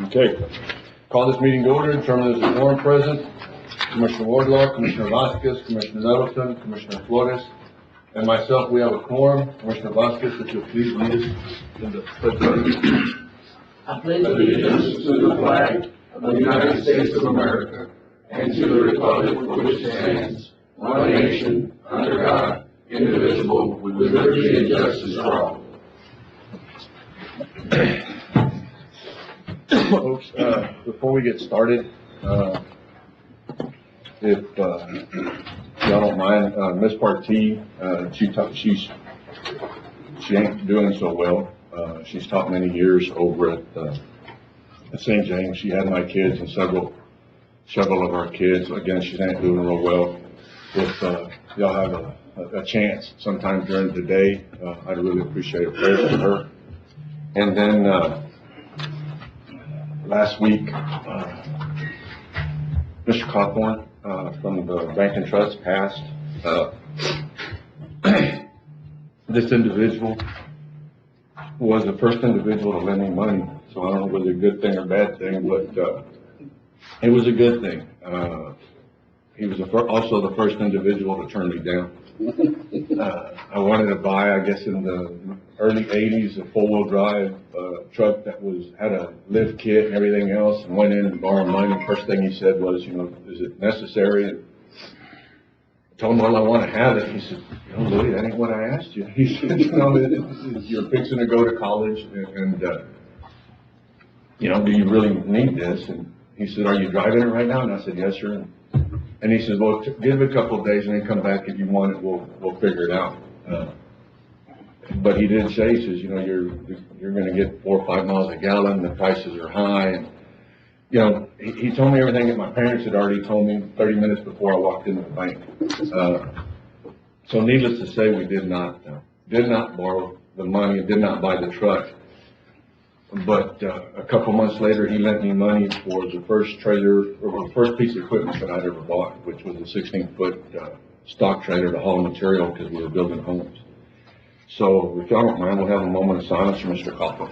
Okay. Call this meeting to order. Determine there's a quorum present. Commissioner Wardlaw, Commissioner Vasquez, Commissioner Nettleton, Commissioner Flores, and myself, we have a quorum. Commissioner Vasquez, if you'll please lead us in the pledge. I pledge allegiance to the flag of the United States of America and to the republic for which it stands, one nation, under God, indivisible, with liberty and justice for all. Folks, before we get started, if y'all don't mind, Miss Partee, she ain't doing so well. She's taught many years over at St. James. She had my kids and several of our kids. Again, she ain't doing real well. If y'all have a chance sometime during the day, I'd really appreciate a prayer for her. And then last week, Mr. Crawford from the Bank and Trust passed. This individual was the first individual to lend me money, so I don't know whether it's a good thing or bad thing, but it was a good thing. He was also the first individual to turn me down. I wanted to buy, I guess in the early 80s, a four-wheel drive truck that had a lift kit and everything else, and went in and borrowed money. First thing he said was, is it necessary? And I told him, well, I want to have it. He said, Louis, that ain't what I asked you. He said, you're fixing to go to college, and do you really need this? And he said, are you driving it right now? And I said, yes, sir. And he says, well, give it a couple of days and then come back if you want it. We'll figure it out. But he did say, he says, you're going to get 4 or 5 miles a gallon. The prices are high. And, he told me everything that my parents had already told me 30 minutes before I walked into the bank. So needless to say, we did not borrow the money and did not buy the truck. But a couple months later, he lent me money for the first trailer, or the first piece of equipment that I'd ever bought, which was a 16-foot stock trailer to haul material because we were building homes. So if y'all don't mind, we'll have a moment of silence for Mr. Crawford.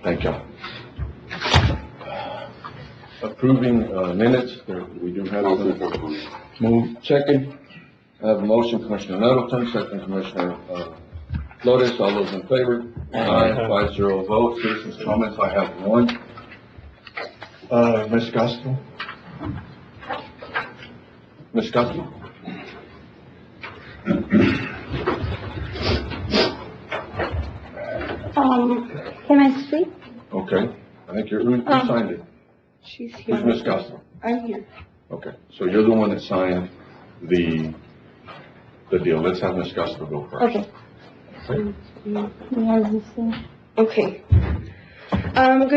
Thank you. Approving minutes. We do have a move. Second. I have a motion, Commissioner Nettleton. Second, Commissioner Flores. All those in favor? Aye. 5-0 vote. Citizens' comments. I have one. Ms. Castro. Ms. Castro. Can I speak? Okay. I think who signed it? She's here. Who's Ms. Castro? I'm here. Okay. So you're the one that signed the deal. Let's have Ms. Castro go first. Okay. Good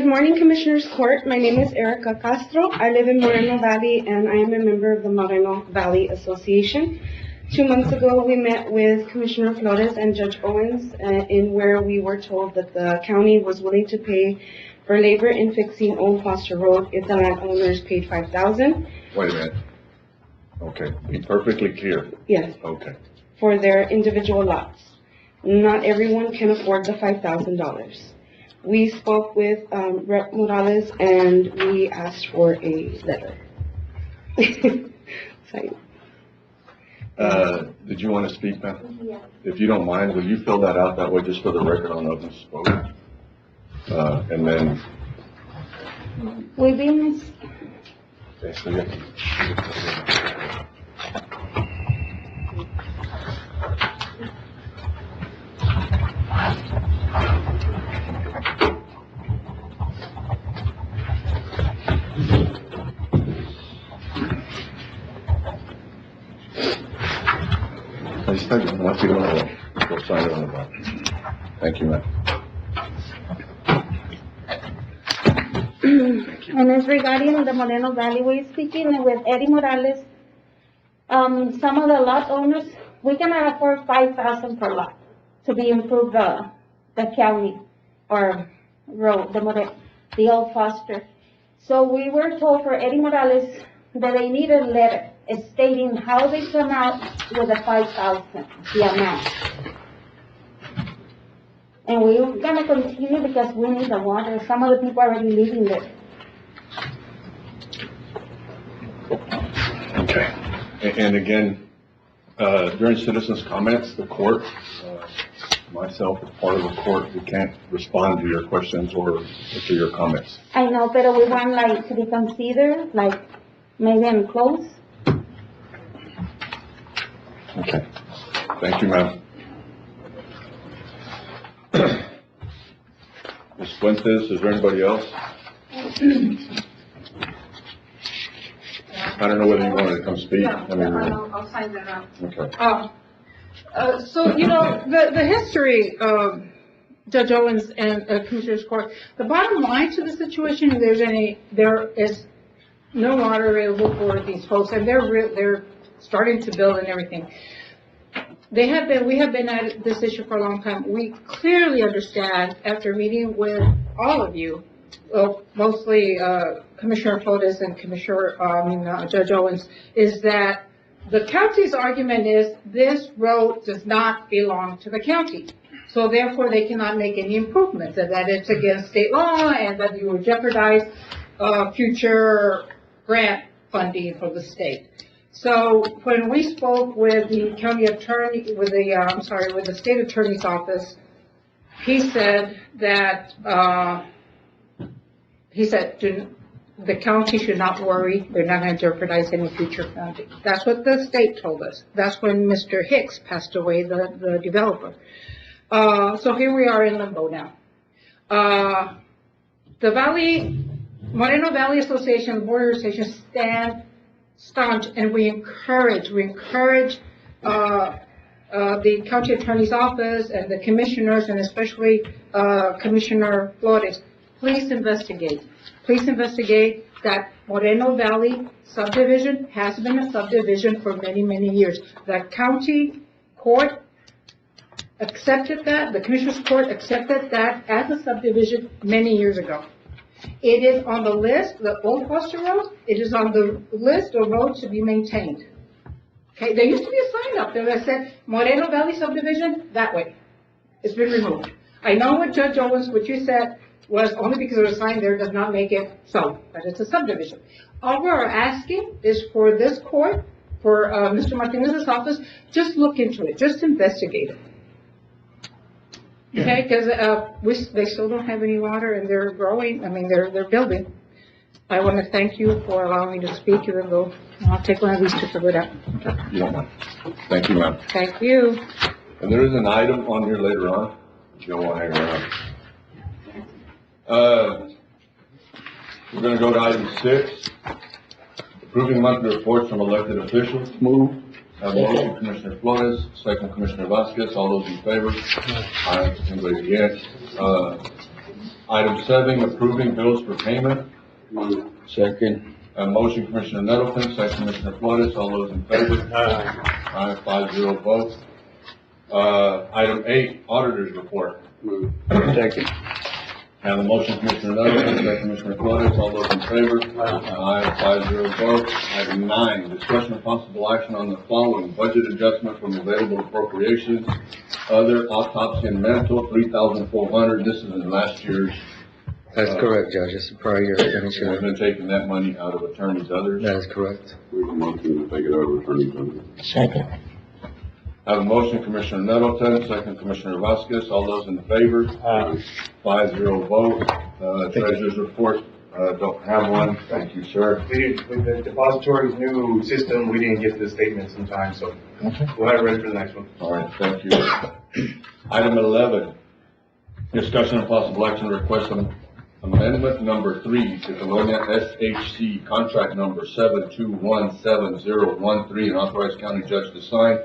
morning, Commissioners Court. My name is Erica Castro. I live in Moreno Valley, and I am a member of the Moreno Valley Association. 2 months ago, we met with Commissioner Flores and Judge Owens, in where we were told that the county was willing to pay for labor in fixing Old Foster Road if the landowners paid $5,000. Wait a minute. Okay. Be perfectly clear. Yes. Okay. For their individual lots. Not everyone can afford the $5,000. We spoke with Rep. Morales and we asked for a letter. Did you want to speak, ma'am? Yeah. If you don't mind, will you fill that out that way just for the record on who spoke? And then. Will be Miss. Okay, so you once you don't know, go sign it on the bottom. Thank you, ma'am. And it's regarding the Moreno Valley. We're speaking with Eddie Morales. Some of the lot owners, we cannot afford $5,000 per lot to be improved the county or road, the old Foster. So we were told for Eddie Morales that they need a letter stating how they come out with the 5,000, the amount. And we're gonna continue because we need the water. Some of the people are already leaving there. Okay. And again, during citizens' comments, the court, myself as part of the court, we can't respond to your questions or to your comments. I know, but we want like to be considered, like maybe I'm close. Okay. Thank you, ma'am. Ms. Fuentes, is there anybody else? I don't know whether you wanted to come speak. Yeah, I mean, I'll sign that out. okay. So, the history of Judge Owens and Commissioner's Court, the bottom line to the situation, there is no water available for these folks, and they're starting to build and everything. We have been at this issue for a long time. We clearly understand, after meeting with all of you, mostly Commissioner Flores and Judge Owens, is that the county's argument is this road does not belong to the county. So therefore, they cannot make any improvements, and that it's against state law, and that you would jeopardize future grant funding for the state. So when we spoke with the county attorney, with the state attorney's office, he said that the county should not worry. They're not going to jeopardize any future funding. That's what the state told us. That's when Mr. Hicks passed away, the developer. So here we are in limbo now. The Moreno Valley Association, the Board Association stand staunch, and we encourage the county attorney's office and the commissioners, and especially Commissioner Flores, please investigate. Please investigate that Moreno Valley subdivision has been a subdivision for many, many years. The county court accepted that, the commissioner's court accepted that as a subdivision many years ago. It is on the list, the old Foster Road, it is on the list of roads to be maintained. Okay, there used to be a sign up there that said Moreno Valley subdivision, that way. It's been removed. I know what Judge Owens, what you said, was only because there was a sign there does not make it so, but it's a subdivision. All we're asking is for this court, for Mr. Martinez's office, just look into it, just investigate it. Okay, because they still don't have any water, and they're growing, they're building. I want to thank you for allowing me to speak, even though I'll take one of these to fill it out. You don't mind. Thank you, ma'am. Thank you. And there is an item on here later on, if you don't want to hang around. We're going to go to item 6, approving monthly reports from elected officials. Move. Have a motion, Commissioner Flores, second Commissioner Vasquez. All those in favor? Aye. Anybody against? Item 7, approving bills for payment. Move. Second. Motion, Commissioner Nettleton, second Commissioner Flores. All those in favor? Aye. 5-0 votes. Item 8, auditor's report. Move. Second. Have a motion, Commissioner Nettleton, second Commissioner Flores. All those in favor? Aye. 5-0 votes. Item 9, discussion of possible action on the following: budget adjustment from available appropriations, other autopsy and mental, $3,400. This is in last year's. That's correct, Judge. It's a prior year We've expenditure. been taking that money out of attorneys' others. That is correct. We have a motion to take it over, Attorney General. Second. Have a motion, Commissioner Nettleton, second Commissioner Vasquez. All those in favor? 5-0 vote. Treasurer's report, don't have one. Thank you, sir. With the depository's new system, we didn't get the statements in time, so we'll have it ready for the next one. All right, thank you. Item 11, discussion of possible action request on amendment number 3 to Colonia SHC contract number 7217013, and authorize county judge to sign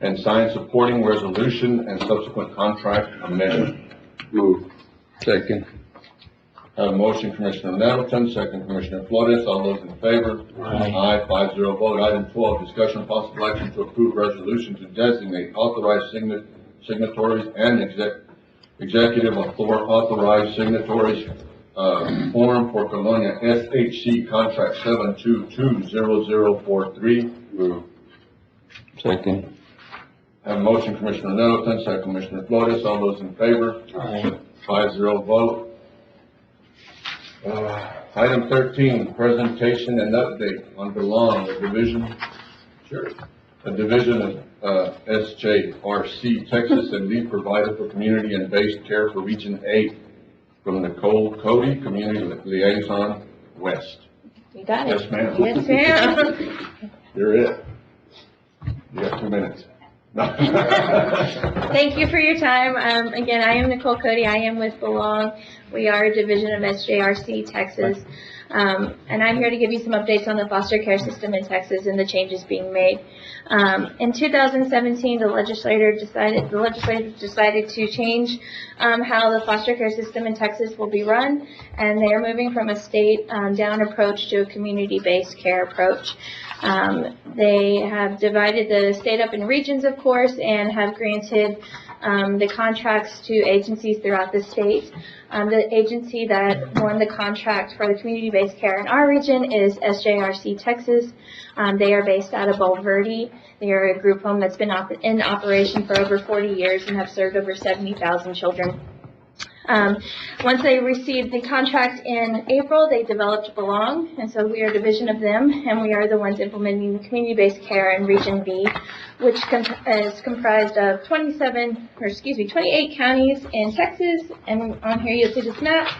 and sign supporting resolution and subsequent contract amendment. Move. Second. Have a motion, Commissioner Nettleton, second Commissioner Flores. All those in favor? Aye. 5-0 vote. Item 12, discussion of possible action to approve resolution to designate authorized signatories and executive authorized signatories form for Colonia SHC contract 7220043. Move. Second. Have a motion, Commissioner Nettleton, second Commissioner Flores. All those in favor? Aye. 5-0 vote. Item 13, presentation and update on belong, a division. Sure. A division of SJRC Texas and lead provider for community and based care for Region 8 from Nicole Cody, Community Liaison West. You got it. Yes, ma'am. Yes, ma'am. You're it. You got 2 minutes. Thank you for your time. Again, I am Nicole Cody. I am with Belong. We are a division of SJRC Texas. And I'm here to give you some updates on the foster care system in Texas and the changes being made. In 2017, the legislature decided to change how the foster care system in Texas will be run, and they are moving from a state down approach to a community-based care approach. They have divided the state up in regions, of course, and have granted the contracts to agencies throughout the state. The agency that won the contract for the community-based care in our region is SJRC Texas. They are based out of Valverde. They are a group home that's been in operation for over 40 years and have served over 70,000 children. Once they received the contract in April, they developed Belong, and so we are a division of them, and we are the ones implementing community-based care in Region B, which is comprised of 28 counties in Texas, and on here you'll see this map.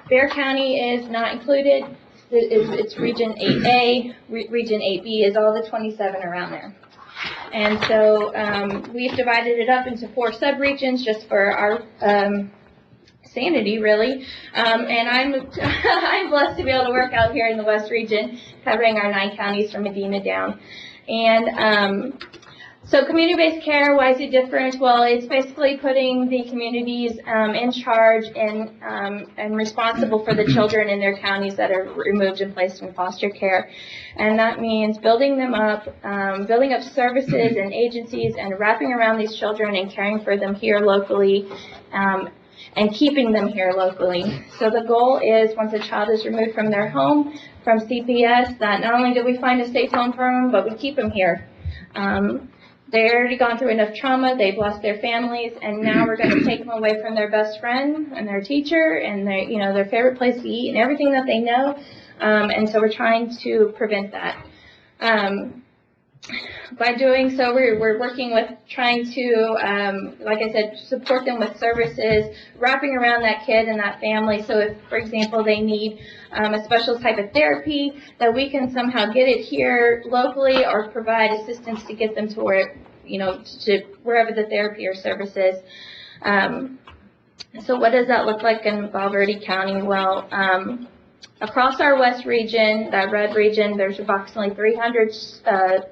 Bexar County is not included. It's Region 8A. Region 8B is all the 27 around there. And so we've divided it up into 4 sub-regions just for our sanity, really. And I'm blessed to be able to work out here in the West region, covering our 9 counties from Medina down. And so community-based care, why is it different? Well, it's basically putting the communities in charge and responsible for the children in their counties that are removed and placed in foster care. And that means building up services and agencies and wrapping around these children and caring for them here locally. And keeping them here locally. So the goal is, once a child is removed from their home, from CPS, that not only do we find a safe home for them, but we keep them here. They've already gone through enough trauma, they've lost their families, and now we're going to take them away from their best friend and their teacher and their favorite place to eat and everything that they know. And so we're trying to prevent that. By doing so, we're working with trying to, like I said, support them with services, wrapping around that kid and that family. So if, for example, they need a special type of therapy, that we can somehow get it here locally or provide assistance to get them to where, to wherever the therapy or service is. So what does that look like in Valverde County? Well, across our West region, that red region, there's approximately 300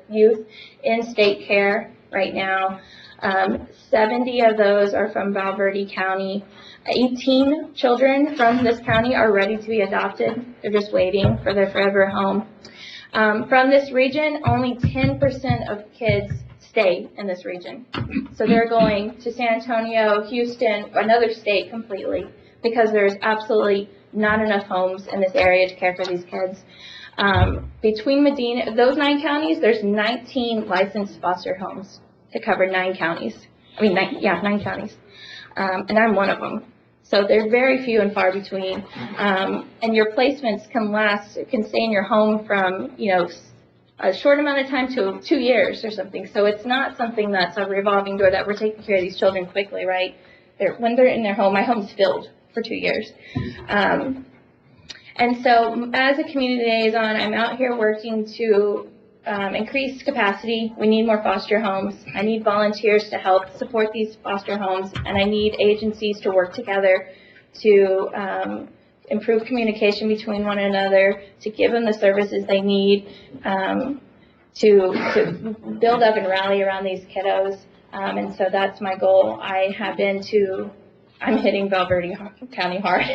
youth in state care right now. 70 of those are from Valverde County. 18 children from this county are ready to be adopted. They're just waiting for their forever home. From this region, only 10% of kids stay in this region. So they're going to San Antonio, Houston, another state completely, because there's absolutely not enough homes in this area to care for these kids. Between Medina, those 9 counties, there's 19 licensed foster homes to cover 9 counties. 9 counties. And I'm one of them. So they're very few and far between. And your placements can stay in your home from, a short amount of time to 2 years or something. So it's not something that's a revolving door that we're taking care of these children quickly, right? When they're in their home, my home's filled for 2 years. And so as a community liaison, I'm out here working to increase capacity. We need more foster homes. I need volunteers to help support these foster homes, and I need agencies to work together to improve communication between one another, to give them the services they need, to build up and rally around these kiddos. And so that's my goal. I'm hitting Valverde County hard.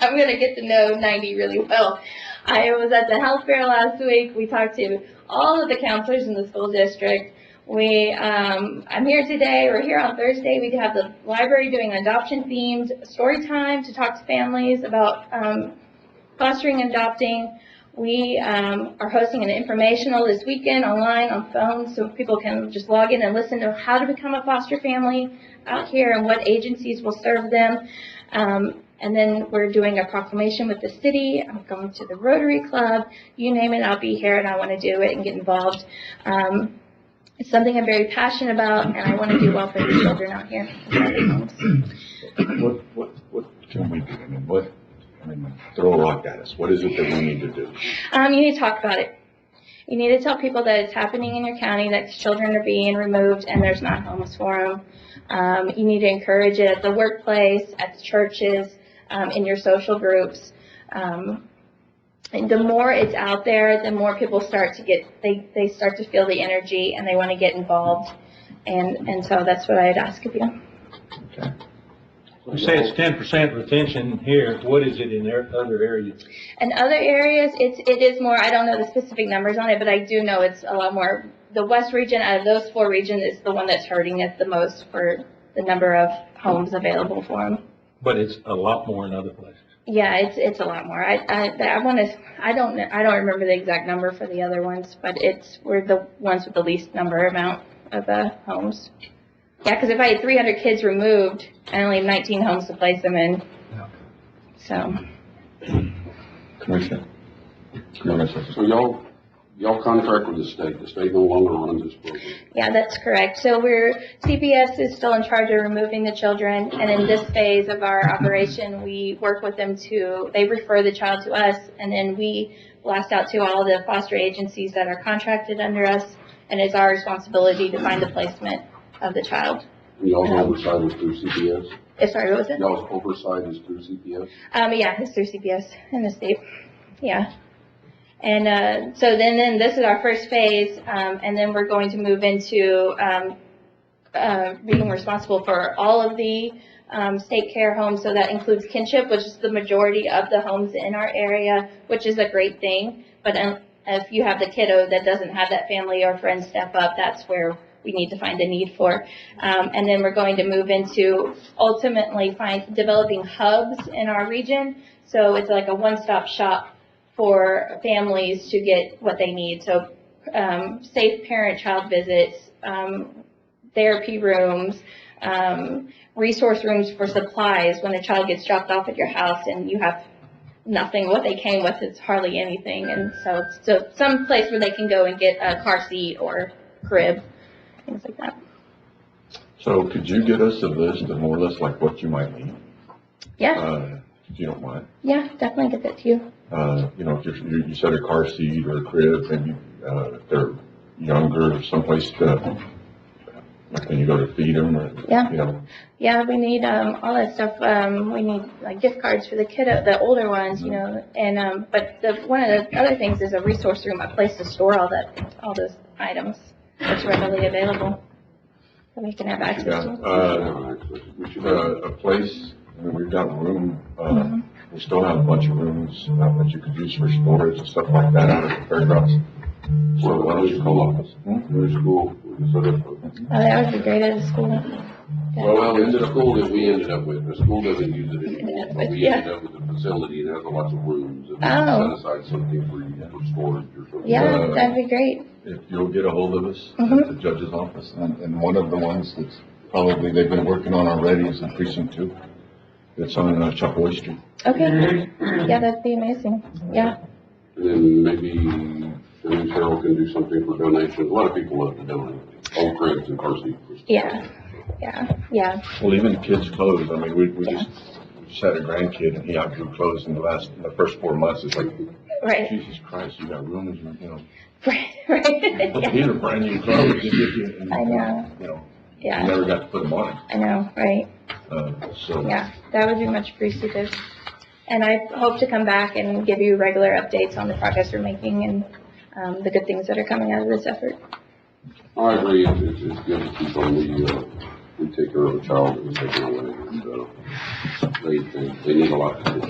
I'm going to get to know 90 really well. I was at the health fair last week. We talked to all of the counselors in the school district. I'm here today, we're here on Thursday, we have the library doing adoption themed story time to talk to families about fostering and adopting. We are hosting an informational this weekend online on phones so people can just log in and listen to how to become a foster family out here and what agencies will serve them. And then we're doing a proclamation with the city. I'm going to the Rotary Club. You name it, I'll be here, and I want to do it and get involved. It's something I'm very passionate about, and I want to do well for the children out here. What can we do? Throw a rock at us. What is it that we need to do? You need to talk about it. You need to tell people that it's happening in your county, that children are being removed and there's not homes for them. You need to encourage it at the workplace, at the churches, in your social groups. And the more it's out there, the more people start to they start to feel the energy and they want to get involved. And so that's what I'd ask of you. Okay. You say it's 10% retention here. What is it in other areas? In other areas, it is more. I don't know the specific numbers on it, but I do know it's a lot more. The West region, out of those 4 regions, is the one that's hurting it the most for the number of homes available for them. But it's a lot more in other places. Yeah, it's a lot more. I don't remember the exact number for the other ones, but we're the ones with the least amount of homes. Yeah, because if I had 300 kids removed, I only have 19 homes to place them in. So. Commissioner. So y'all contract with the state. The state no longer runs this program. Yeah, that's correct. So CPS is still in charge of removing the children, and in this phase of our operation, we work with them they refer the child to us, and then we blast out to all the foster agencies that are contracted under us, and it's our responsibility to find the placement of the child. And y'all's oversight is through CPS? Sorry, what was it? Y'all's oversight is through CPS? Yeah, it's through CPS in the state. Yeah. And so then this is our first phase, and then we're going to move into being responsible for all of the state care homes. So that includes kinship, which is the majority of the homes in our area, which is a great thing. But if you have the kiddo that doesn't have that family or friend step up, that's where we need to find a need for. And then we're going to move into ultimately developing hubs in our region. So it's like a one-stop shop for families to get what they need. So safe parent-child visits, therapy rooms, resource rooms for supplies when a child gets dropped off at your house and you have nothing. What they came with is hardly anything. And so some place where they can go and get a car seat or crib, things like that. So could you get us a list of more or less like what you might need? Yeah. If you don't mind. Yeah, definitely get that to you. If you said a car seat or a crib, maybe if they're younger, someplace like when you go to feed them, or, Yeah. Yeah, we need all that stuff. We need like gift cards for the the older ones, and but one of the other things is a resource room, a place to store all those items that's readily available that we can have access to. A place. I mean, we've got room. We still have a bunch of rooms that you could use for storage and stuff like that out at the fairgrounds. So why don't you call up? There's school. That would be great at a school. Well, in the school that we ended up with, the school doesn't use it anymore, but we ended up with a facility that has lots of rooms, and we set aside something for storage or something. Yeah, that'd be great. If you'll get a hold of us at the judge's office, and one of the ones that's probably they've been working on already is in Precinct 2. It's on Chapoy Street. Okay. Yeah, that'd be amazing. Yeah. And then maybe Cheryl can do something for donations. A lot of people love to donate. Old cribs and car seats. Yeah. Well, even kids' clothes. I mean, we just had a grandkid, and he outgrew clothes in the first 4 months. It's like, right. Jesus Christ, you got rooms, Right. These are brand new clothes. I know. You never got to put them on. I know, right. Yeah, that would be much appreciated. And I hope to come back and give you regular updates on the progress we're making and the good things that are coming out of this effort. I agree. It's good to keep on we take care of a child that was taken away. And they need a lot to do.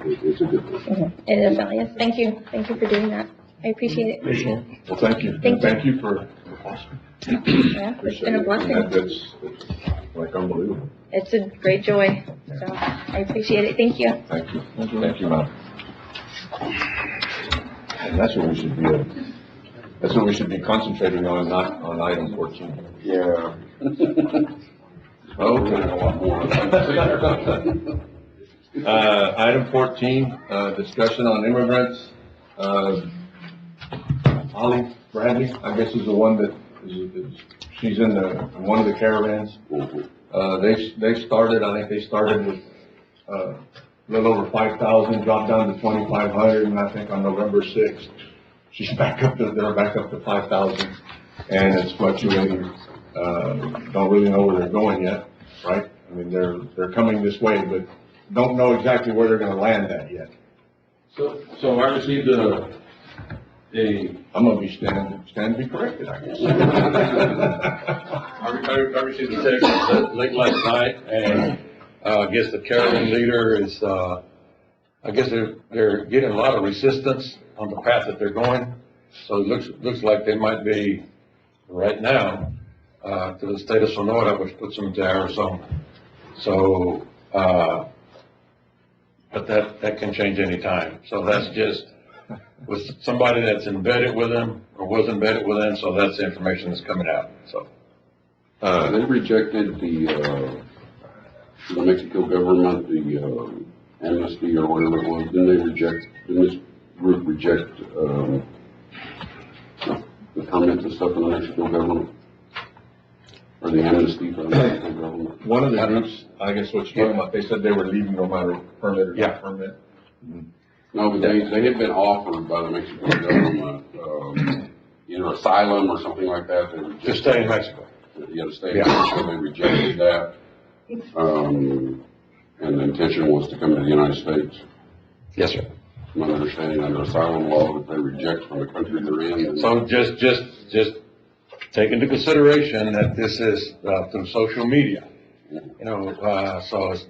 It's a good thing. It definitely is. Thank you. Thank you for doing that. I appreciate it. Well, thank you. Thank you for Yeah, it's been a blessing. That's like unbelievable. It's a great joy. So I appreciate it. Thank you. Thank you. Thank you, ma'am. And that's what we should be, that's what we should be concentrating on, not on item 14. Yeah. Okay. Item 14, discussion on immigrants. Holly Bradley, I guess is the one that she's in one of the caravans. They started, I think they started with, a little over 5,000, dropped down to 2,500, and I think on November 6th, they're back up to 5,000, and it's fluctuating. Don't really know where they're going yet, right? I mean, they're coming this way, but don't know exactly where they're gonna land at yet. So I received I'm gonna be stand to be corrected, I guess. I received a text late last night, and I guess the caravan leader is, I guess they're getting a lot of resistance on the path that they're going. So it looks like they might be right now to the state of Sonora, which puts them to Arizona. So, but that can change any time. So that's just with somebody that's embedded with them or was embedded with them. So that's the information that's coming out. So They rejected the Mexico government, the amnesty or whatever it was. Didn't this group reject, the comments and stuff from the Mexico government? Or the amnesty from the Mexico government? One of the groups, I guess what you're talking about, they said they were leaving no matter permit or not permit. No, but they had been offered by the Mexican government, either asylum or something like that. They rejected, just stay in Mexico. Yeah, to stay in Mexico. They rejected that. And the intention was to come to the United States. Yes, sir. My understanding under asylum law that they reject from the country they're in. So just take into consideration that this is through social media. You know, so it's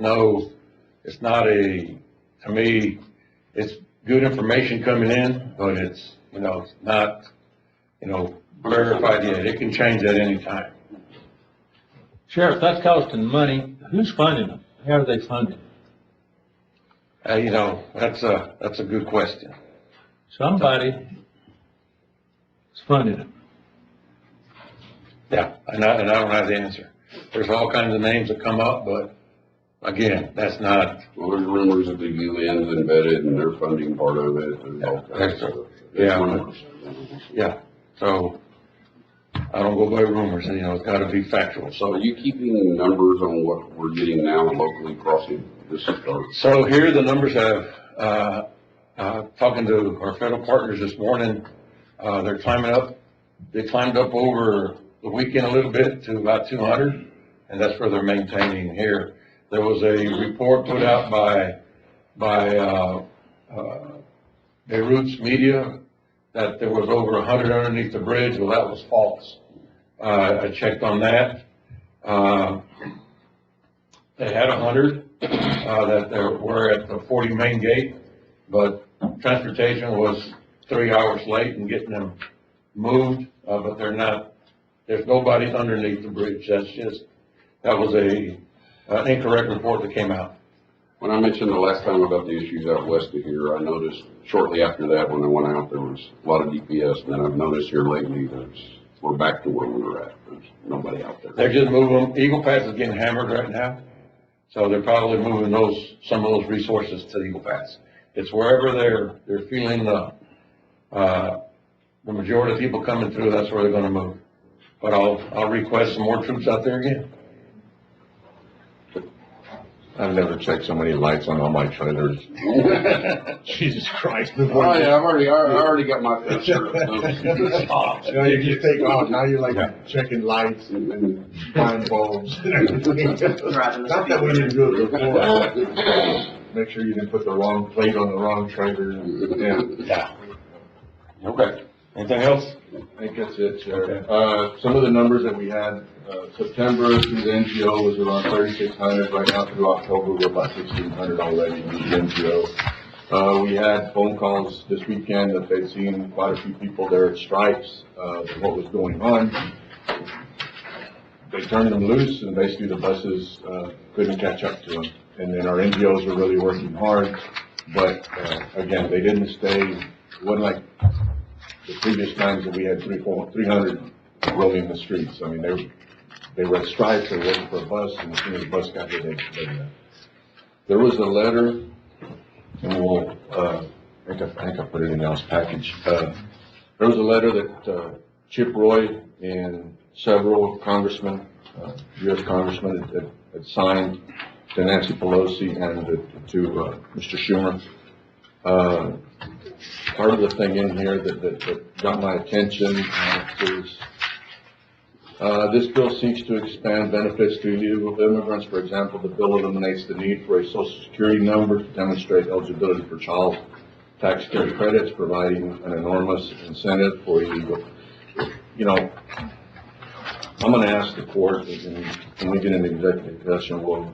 not to me, it's good information coming in, but it's, it's not, verified yet. It can change at any time. Sheriff, that's costing money. Who's funding them? How are they funded? That's a good question. Somebody is funding them. Yeah, and I don't have the answer. There's all kinds of names that come up, but again, that's not. Well, there's rumors that the UN's embedded and they're funding part of it. And all kinds of stuff. Yeah. So I don't go by rumors. It's got to be factual. So are you keeping numbers on what we're getting now locally crossing this start? So here the numbers have. Talking to our federal partners this morning, they're climbing up. They climbed up over the weekend a little bit to about 200, and that's where they're maintaining here. There was a report put out by Beirut's media that there was over 100 underneath the bridge. Well, that was false. I checked on that. They had 100 that there were at the 40 main gate, but transportation was 3 hours late in getting them moved. But they're not. There's nobody underneath the bridge. That was an incorrect report that came out. When I mentioned the last time about the issues out west of here, I noticed shortly after that when I went out there was a lot of DPS, and then I've noticed here lately that we're back to where we were at. There's nobody out there. They're just moving them. Eagle Pass is getting hammered right now, so they're probably moving some of those resources to Eagle Pass. It's wherever they're feeling the majority of people coming through. That's where they're going to move. But I'll request some more troops out there again. I've never checked so many lights on all my trailers. Jesus Christ. Oh yeah, I already got my picture. You just take off. Now you're like checking lights and buying bulbs. Not that we didn't do it before. Make sure you didn't put the wrong plate on the wrong trailer. Yeah. Okay. Anything else? I think that's it, Sheriff. Some of the numbers that we had, September through the NGO was around 3,600. Right now through October, we're about 1,600 already with the NGO. We had phone calls this weekend that they'd seen quite a few people there at stripes, what was going on. They turned them loose, and basically the buses, couldn't catch up to them. And then our NGOs were really working hard, but, again, they didn't stay. It wasn't like the previous times that we had 300 roaming the streets. I mean, they were at stripes, they were waiting for a bus, and as soon as the bus got there, there was a letter, and we'll, I think I put it in y'all's package. There was a letter that, Chip Roy and several congressmen, U.S. congressmen had signed to Nancy Pelosi and to Mr. Schumer. Part of the thing in here that got my attention is this bill seeks to expand benefits to illegal immigrants. For example, the bill eliminates the need for a Social Security number to demonstrate eligibility for child tax credits, providing an enormous incentive for illegal. You know, I'm going to ask the court, and when we get into executive session, we'll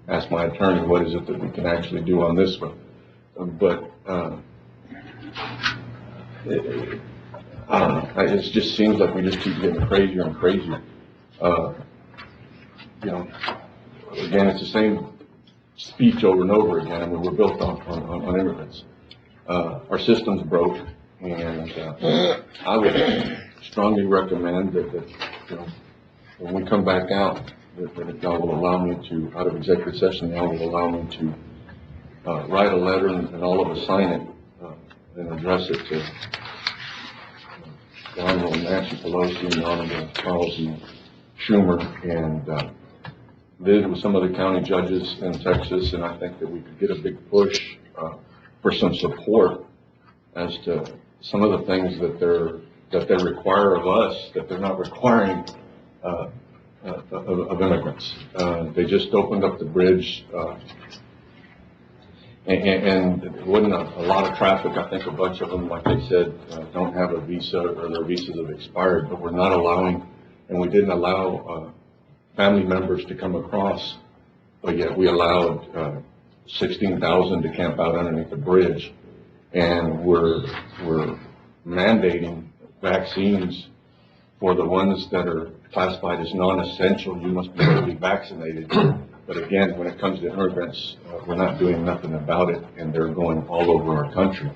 ask my attorney what is it that we can actually do on this one. But I don't know. It just seems like we just keep getting crazier and crazier. You know, again, it's the same speech over and over again. I mean, we're built on immigrants. Our system's broke, and I would strongly recommend that you know, when we come back out, that if y'all will allow me to, out of executive session, y'all will allow me to write a letter and all of us sign it and address it to the Honorable Nancy Pelosi and the Honorable Charles Schumer, and visit with some of the county judges in Texas, and I think that we could get a big push for some support as to some of the things that they require of us that they're not requiring of immigrants. They just opened up the bridge, and it wasn't a lot of traffic. I think a bunch of them, like they said, don't have a visa or their visas have expired, but we're not allowing, and we didn't allow family members to come across, but yet we allowed 16,000 to camp out underneath the bridge, and we're mandating vaccines for the ones that are classified as non-essential. You must be fully vaccinated. But again, when it comes to immigrants, we're not doing nothing about it, and they're going all over our country.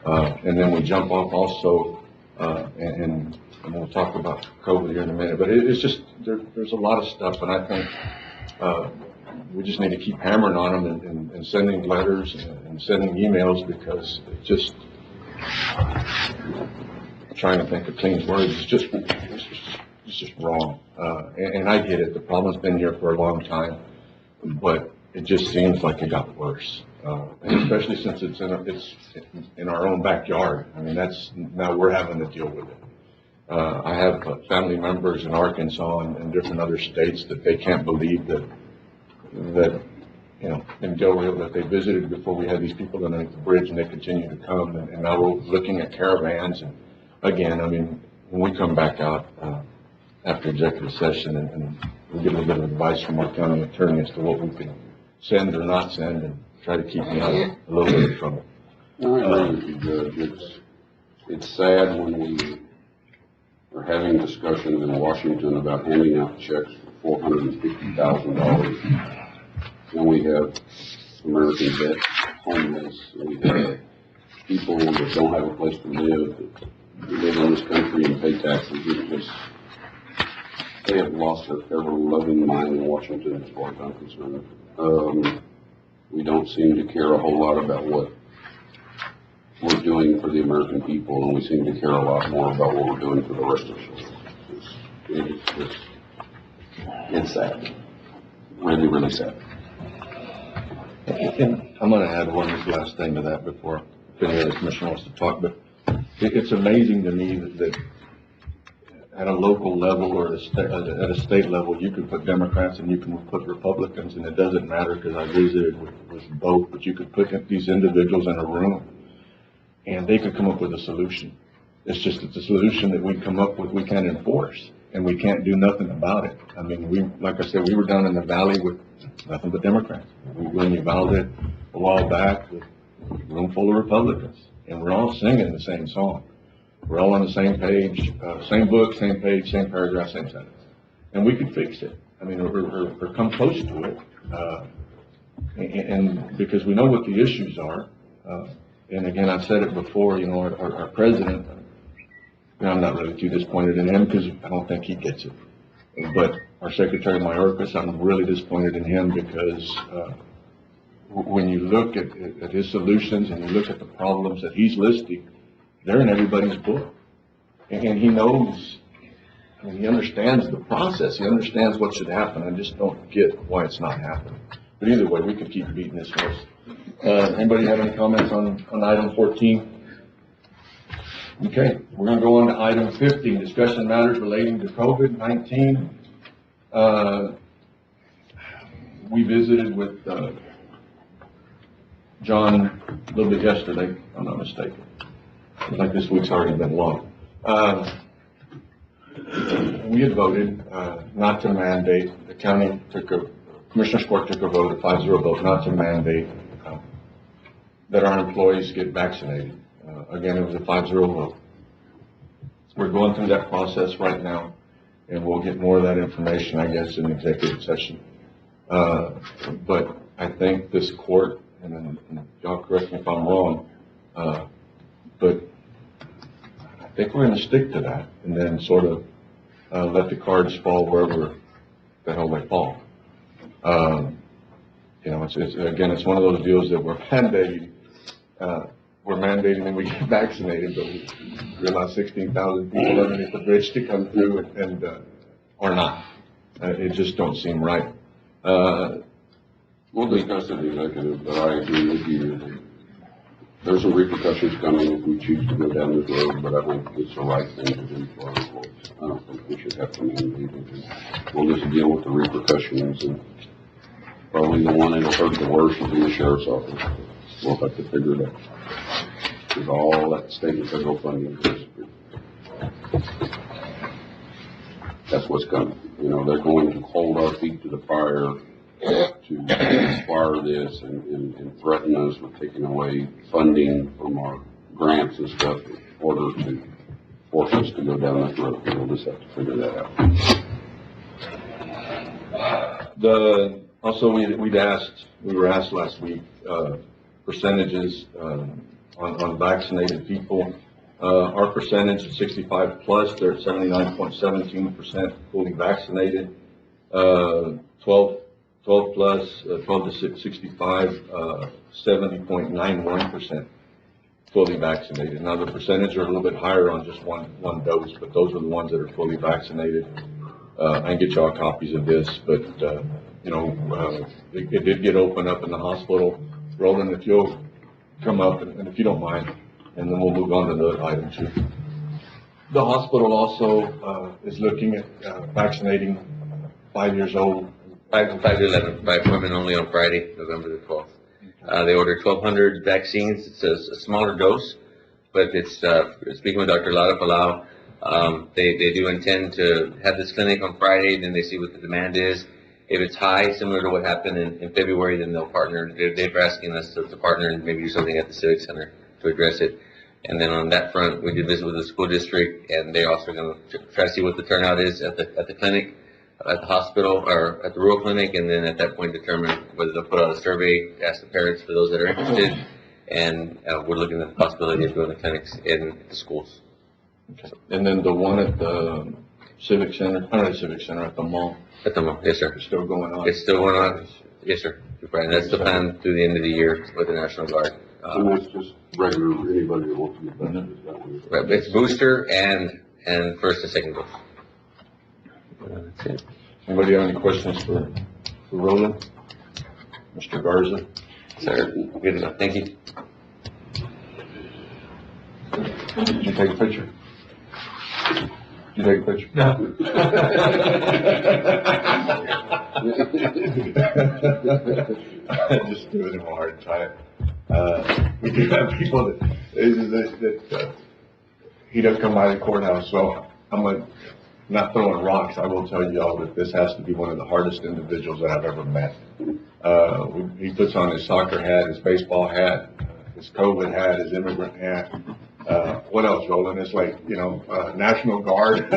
And then we jump off also, and we'll talk about COVID here in a minute, but it's just, there's a lot of stuff, and I think we just need to keep hammering on them and sending letters and sending emails, because it's just, trying to think of clean words, it's just wrong. And I get it, the problem's been here for a long time, but it just seems like it got worse. And especially since it's in our own backyard. I mean, now we're having to deal with it. I have family members in Arkansas and different other states that they can't believe that you know, in Del Rio, that they visited before we had these people underneath the bridge, and they continue to come, and now we're looking at caravans. And again, I mean, when we come back out after executive session, and we get a little bit of advice from our county attorney as to what we can send or not send, and try to keep me out of a little bit of trouble. I agree with you, Judge. It's sad when we are having discussions in Washington about handing out checks for $450,000. And we have American vets, homeless, and we have people that don't have a place to live, that live in this country and pay taxes. It's just, they have lost their ever-loving mind in Washington as far as I'm concerned. We don't seem to care a whole lot about what we're doing for the American people, and we seem to care a lot more about what we're doing for the rest of us. It's sad. Really, really sad. And I'm going to add one last thing to that before any other commissioner wants to talk, but it's amazing to me that at a local level or at a state level, you can put Democrats and you can put Republicans, and it doesn't matter, because I visited with both, but you could put these individuals in a room and they could come up with a solution. It's just that the solution that we come up with, we can't enforce, and we can't do nothing about it. I mean, like I said, we were down in the valley with nothing but Democrats. We Uvalde a while back with room full of Republicans, and we're all singing the same song. We're all on the same page, same book, same page, same paragraph, same sentence. And we could fix it. I mean, or come close to it. And because we know what the issues are. And again, I've said it before, you know, our president, you know, I'm not really too disappointed in him because I don't think he gets it. But our Secretary Mayorkas, I'm really disappointed in him because when you look at his solutions and you look at the problems that he's listing, they're in everybody's book. And he knows, I mean, he understands the process. He understands what should happen. I just don't get why it's not happening. But either way, we could keep beating this horse. Anybody have any comments on item 14? Okay, we're going to go on to item 15, discussion matters relating to COVID-19. We visited with John a little bit yesterday, if I'm not mistaken. It's like this week's already been long. We had voted not to mandate, the county Commissioner's Court took a vote, a 5-0 vote, not to mandate that our employees get vaccinated. Again, it was a 5-0 vote. We're going through that process right now, and we'll get more of that information, I guess, in executive session. But I think this court, and y'all correct me if I'm wrong, but I think we're going to stick to that and then sort of let the cards fall wherever the hell they fall. You know, it's one of those deals that we're mandating and we get vaccinated, but we allow 16,000 people underneath the bridge to come through and or not. It just don't seem right. We'll discuss it in executive, but I agree with you. There's some repercussions coming if we choose to go down this road, but I think it's the right thing to do for our employees. I don't think we should have to mandate it. We'll just deal with the repercussions, and probably the one that'll hurt the worst is in the sheriff's office. We'll have to figure it out. Because all that state and federal funding is, that's what's coming. You know, they're going to hold our feet to the fire to inspire this and threaten us with taking away funding from our grants and stuff in order to force us to go down that road. We'll just have to figure that out. Also, we were asked last week, percentages, on vaccinated people. Our percentage is 65 plus, they're at 79.17% fully vaccinated. 12 plus, 12 to 65, 70.91% fully vaccinated. Now the percentage are a little bit higher on just one dose, but those are the ones that are fully vaccinated. I can get y'all copies of this, but you know, it did get open up in the hospital. Roland, if you'll come up, and if you don't mind, and then we'll move on to the other item too. The hospital also is looking at vaccinating 5 years old. 5 to 11, by appointment only on Friday, November the 12th. They ordered 1,200 vaccines. It's a smaller dose, but it's, speaking with Dr. Lara Palau, they do intend to have this clinic on Friday, then they see what the demand is. If it's high, similar to what happened in February, then they'll partner. They're asking us to partner and maybe do something at the Civic Center to address it. And then on that front, we did visit with the school district, and they're also going to try to see what the turnout is at the clinic, at the hospital, or at the rural clinic, and then at that point determine whether they'll put out a survey, ask the parents for those that are interested, and we're looking at the possibility of doing the clinics in the schools. Okay. And then the one at the Civic Center, at the mall. At the mall, yes, sir. It's still going on. It's still going on, yes, sir. And that's the plan through the end of the year with the National Guard. And that's just regular, anybody that wants to get vaccinated. Right, it's booster and first and second dose. That's it. Anybody have any questions for Roland? Mr. Garza? Sir, good enough, thank you. Did you take a picture? Did you take a picture? No. Just do it in a hard time. We do have people that he doesn't come by the courthouse, so I'm not throwing rocks. I will tell you all that this has to be one of the hardest individuals that I've ever met. He puts on his soccer hat, his baseball hat. his COVID hat, his immigrant hat. What else, Roland? It's like, National Guard.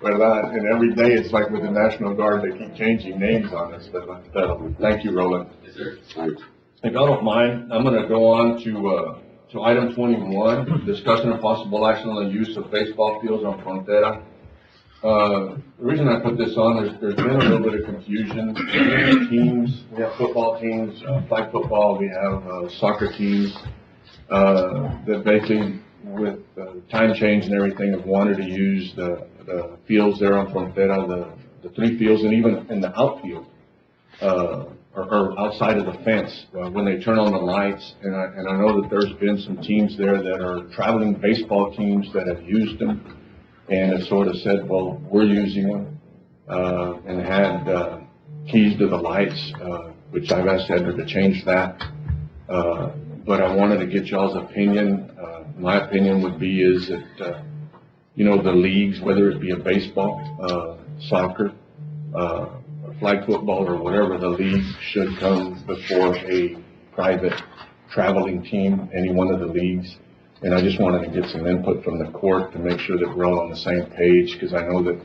And every day it's like with the National Guard, they keep changing names on us. But thank you, Roland. Yes, sir. Thanks. If y'all don't mind, I'm gonna go on to item 21, discussion of possible action on the use of baseball fields on Fonterra. The reason I put this on, there's been a little bit of confusion. Teams, we have football teams, flag football, we have soccer teams, that basically with time change and everything have wanted to use the fields there on Fonterra, the 3 fields, and even in the outfield, or outside of the fence, when they turn on the lights. And I know that there's been some teams there that are traveling baseball teams that have used them and have sort of said, well, we're using them, and had keys to the lights, which I've asked Edgar to change that. But I wanted to get y'all's opinion. My opinion would be is that, the leagues, whether it be a baseball, soccer, flag football, or whatever, the league should come before a private traveling team, any one of the leagues. And I just wanted to get some input from the court to make sure that we're all on the same page, because I know that,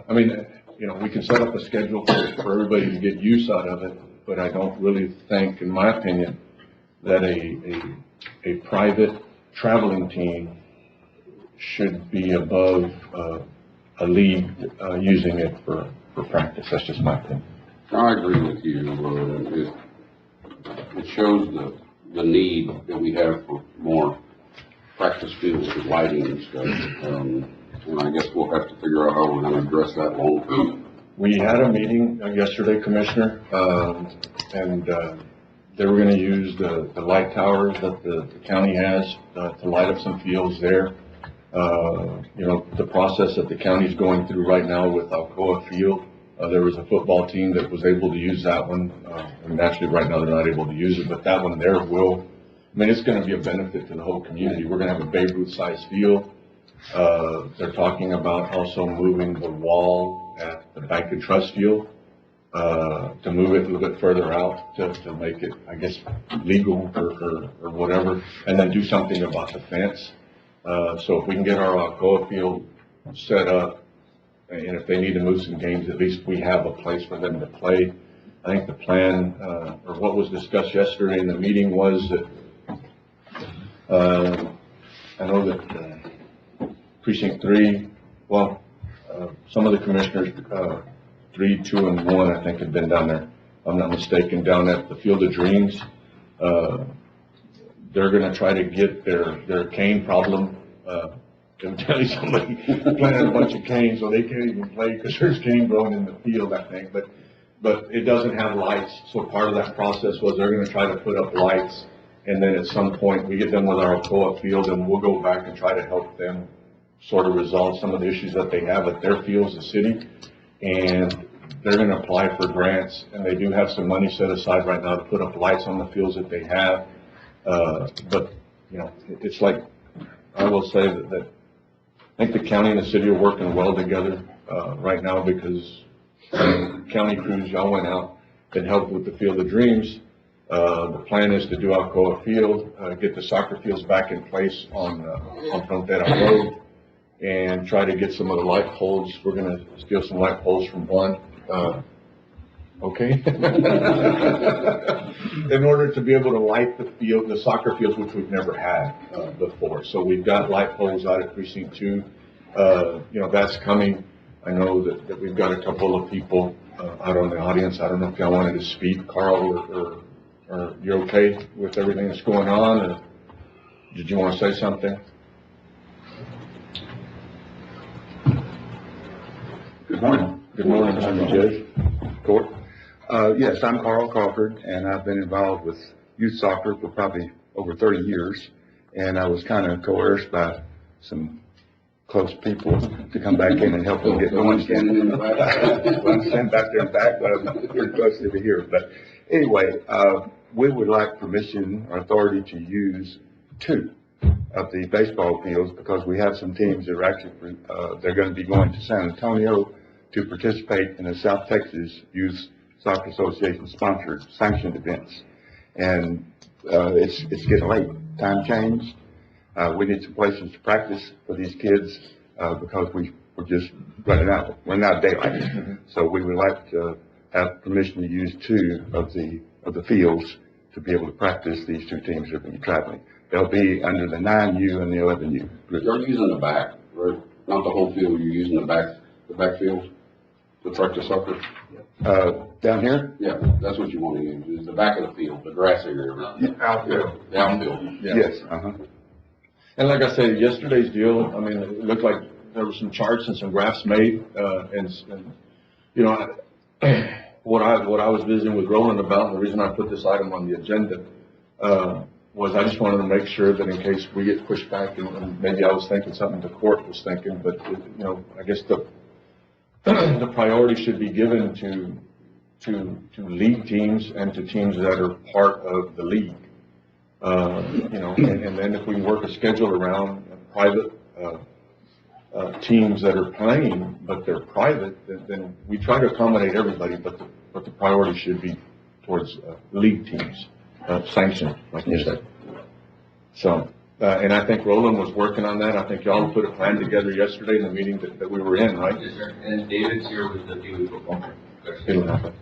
we can set up a schedule for everybody to get use out of it, but I don't really think, in my opinion, that a private traveling team should be above a league using it for practice. That's just my opinion. I agree with you. It shows the need that we have for more practice fields with lighting and stuff. And I guess we'll have to figure out how we're going to address that long term. We had a meeting yesterday, Commissioner, and they were going to use the light towers that the county has to light up some fields there. The process that the county's going through right now with Alcoa Field, there was a football team that was able to use that one. And actually right now they're not able to use it, but that one there will. It's going to be a benefit to the whole community. We're going to have a Babe Ruth size field. They're talking about also moving the wall at the Bank and Trust field, to move it a little bit further out to make it, I guess, legal or whatever, and then do something about the fence. So if we can get our Alcoa field set up, and if they need to move some games, at least we have a place for them to play. I think the plan, or what was discussed yesterday in the meeting was that, I know that Precinct 3, some of the commissioners, 3, 2, and 1, I think, have been down there. If I'm not mistaken, down at the Field of Dreams. They're going to try to get their cane problem. They'll tell you somebody planted a bunch of canes, so they can't even play because there's cane growing in the field, I think. But it doesn't have lights, so part of that process was they're going to try to put up lights, and then at some point we get done with our Alcoa field, and we'll go back and try to help them sort of resolve some of the issues that they have at their fields, the city. And they're going to apply for grants, and they do have some money set aside right now to put up lights on the fields that they have. But it's like, I will say that I think the county and the city are working well together right now, because county crews, y'all went out and helped with the Field of Dreams. The plan is to do Alcoa Field, get the soccer fields back in place on Fonterra Road, and try to get some of the light poles. We're going to steal some light poles from one. Okay. In order to be able to light the field, the soccer fields, which we've never had before. So we've got light poles out at Precinct 2. That's coming. I know that we've got a couple of people out on the audience. I don't know if y'all wanted to speak, Carl, or you're okay with everything that's going on, or did you want to say something? Good morning. Good morning, Mr. Judge. Court. Yes, I'm Carl Crawford, and I've been involved with youth soccer for probably over 30 years, and I was kind of coerced by some close people to come back in and help them get going again. I'm standing back there and back, but I'm pretty close to here. But anyway, we would like permission or authority to use 2 of the baseball fields, because we have some teams that are actually, they're going to be going to San Antonio to participate in the South Texas Youth Soccer Association sponsored sanctioned events. And it's getting late. Time changed. We need some places to practice for these kids, because we're just running out of daylight. So we would like to have permission to use 2 of the fields to be able to practice these 2 teams that are going to be traveling. They'll be under the 9U and the 11U. You're using the back, right? Not the whole field, you're using the backfield to practice soccer? Down here? Yeah, that's what you want to use, is the back of the field, the grass area around it. Outfield. The outfield. Yeah. Yes, And like I said, yesterday's deal, I mean, it looked like there were some charts and some graphs made, and you know, what I was visiting with Roland about, and the reason I put this item on the agenda, was I just wanted to make sure that in case we get pushed back, and maybe I was thinking something the court was thinking, but, you know, I guess the priority should be given to league teams and to teams that are part of the league. You know, and then if we can work a schedule around private, teams that are playing, but they're private, then we try to accommodate everybody, but the priority should be towards, league teams, sanctioned, like you said. So, and I think Roland was working on that. I think y'all put a plan together yesterday in the meeting that we were in, right? Yes, sir. And David's here with the Pee Wee football. It'll happen.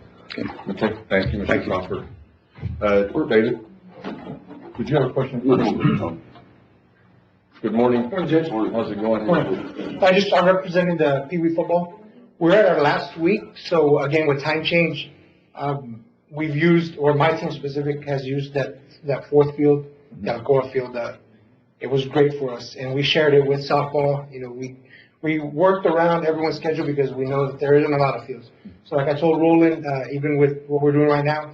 Okay, thank you, Mr. Crawford. David, did you have a question? Good morning. Morning, Judge. How's it going? Morning. I'm representing the Pee Wee football. We're at our last week, so again, with time change, we've used, or my team specific has used that 4th field, the Alcoa field. It was great for us, and we shared it with softball. You know, we worked around everyone's schedule because we know that there isn't a lot of fields. So like I told Roland, even with what we're doing right now,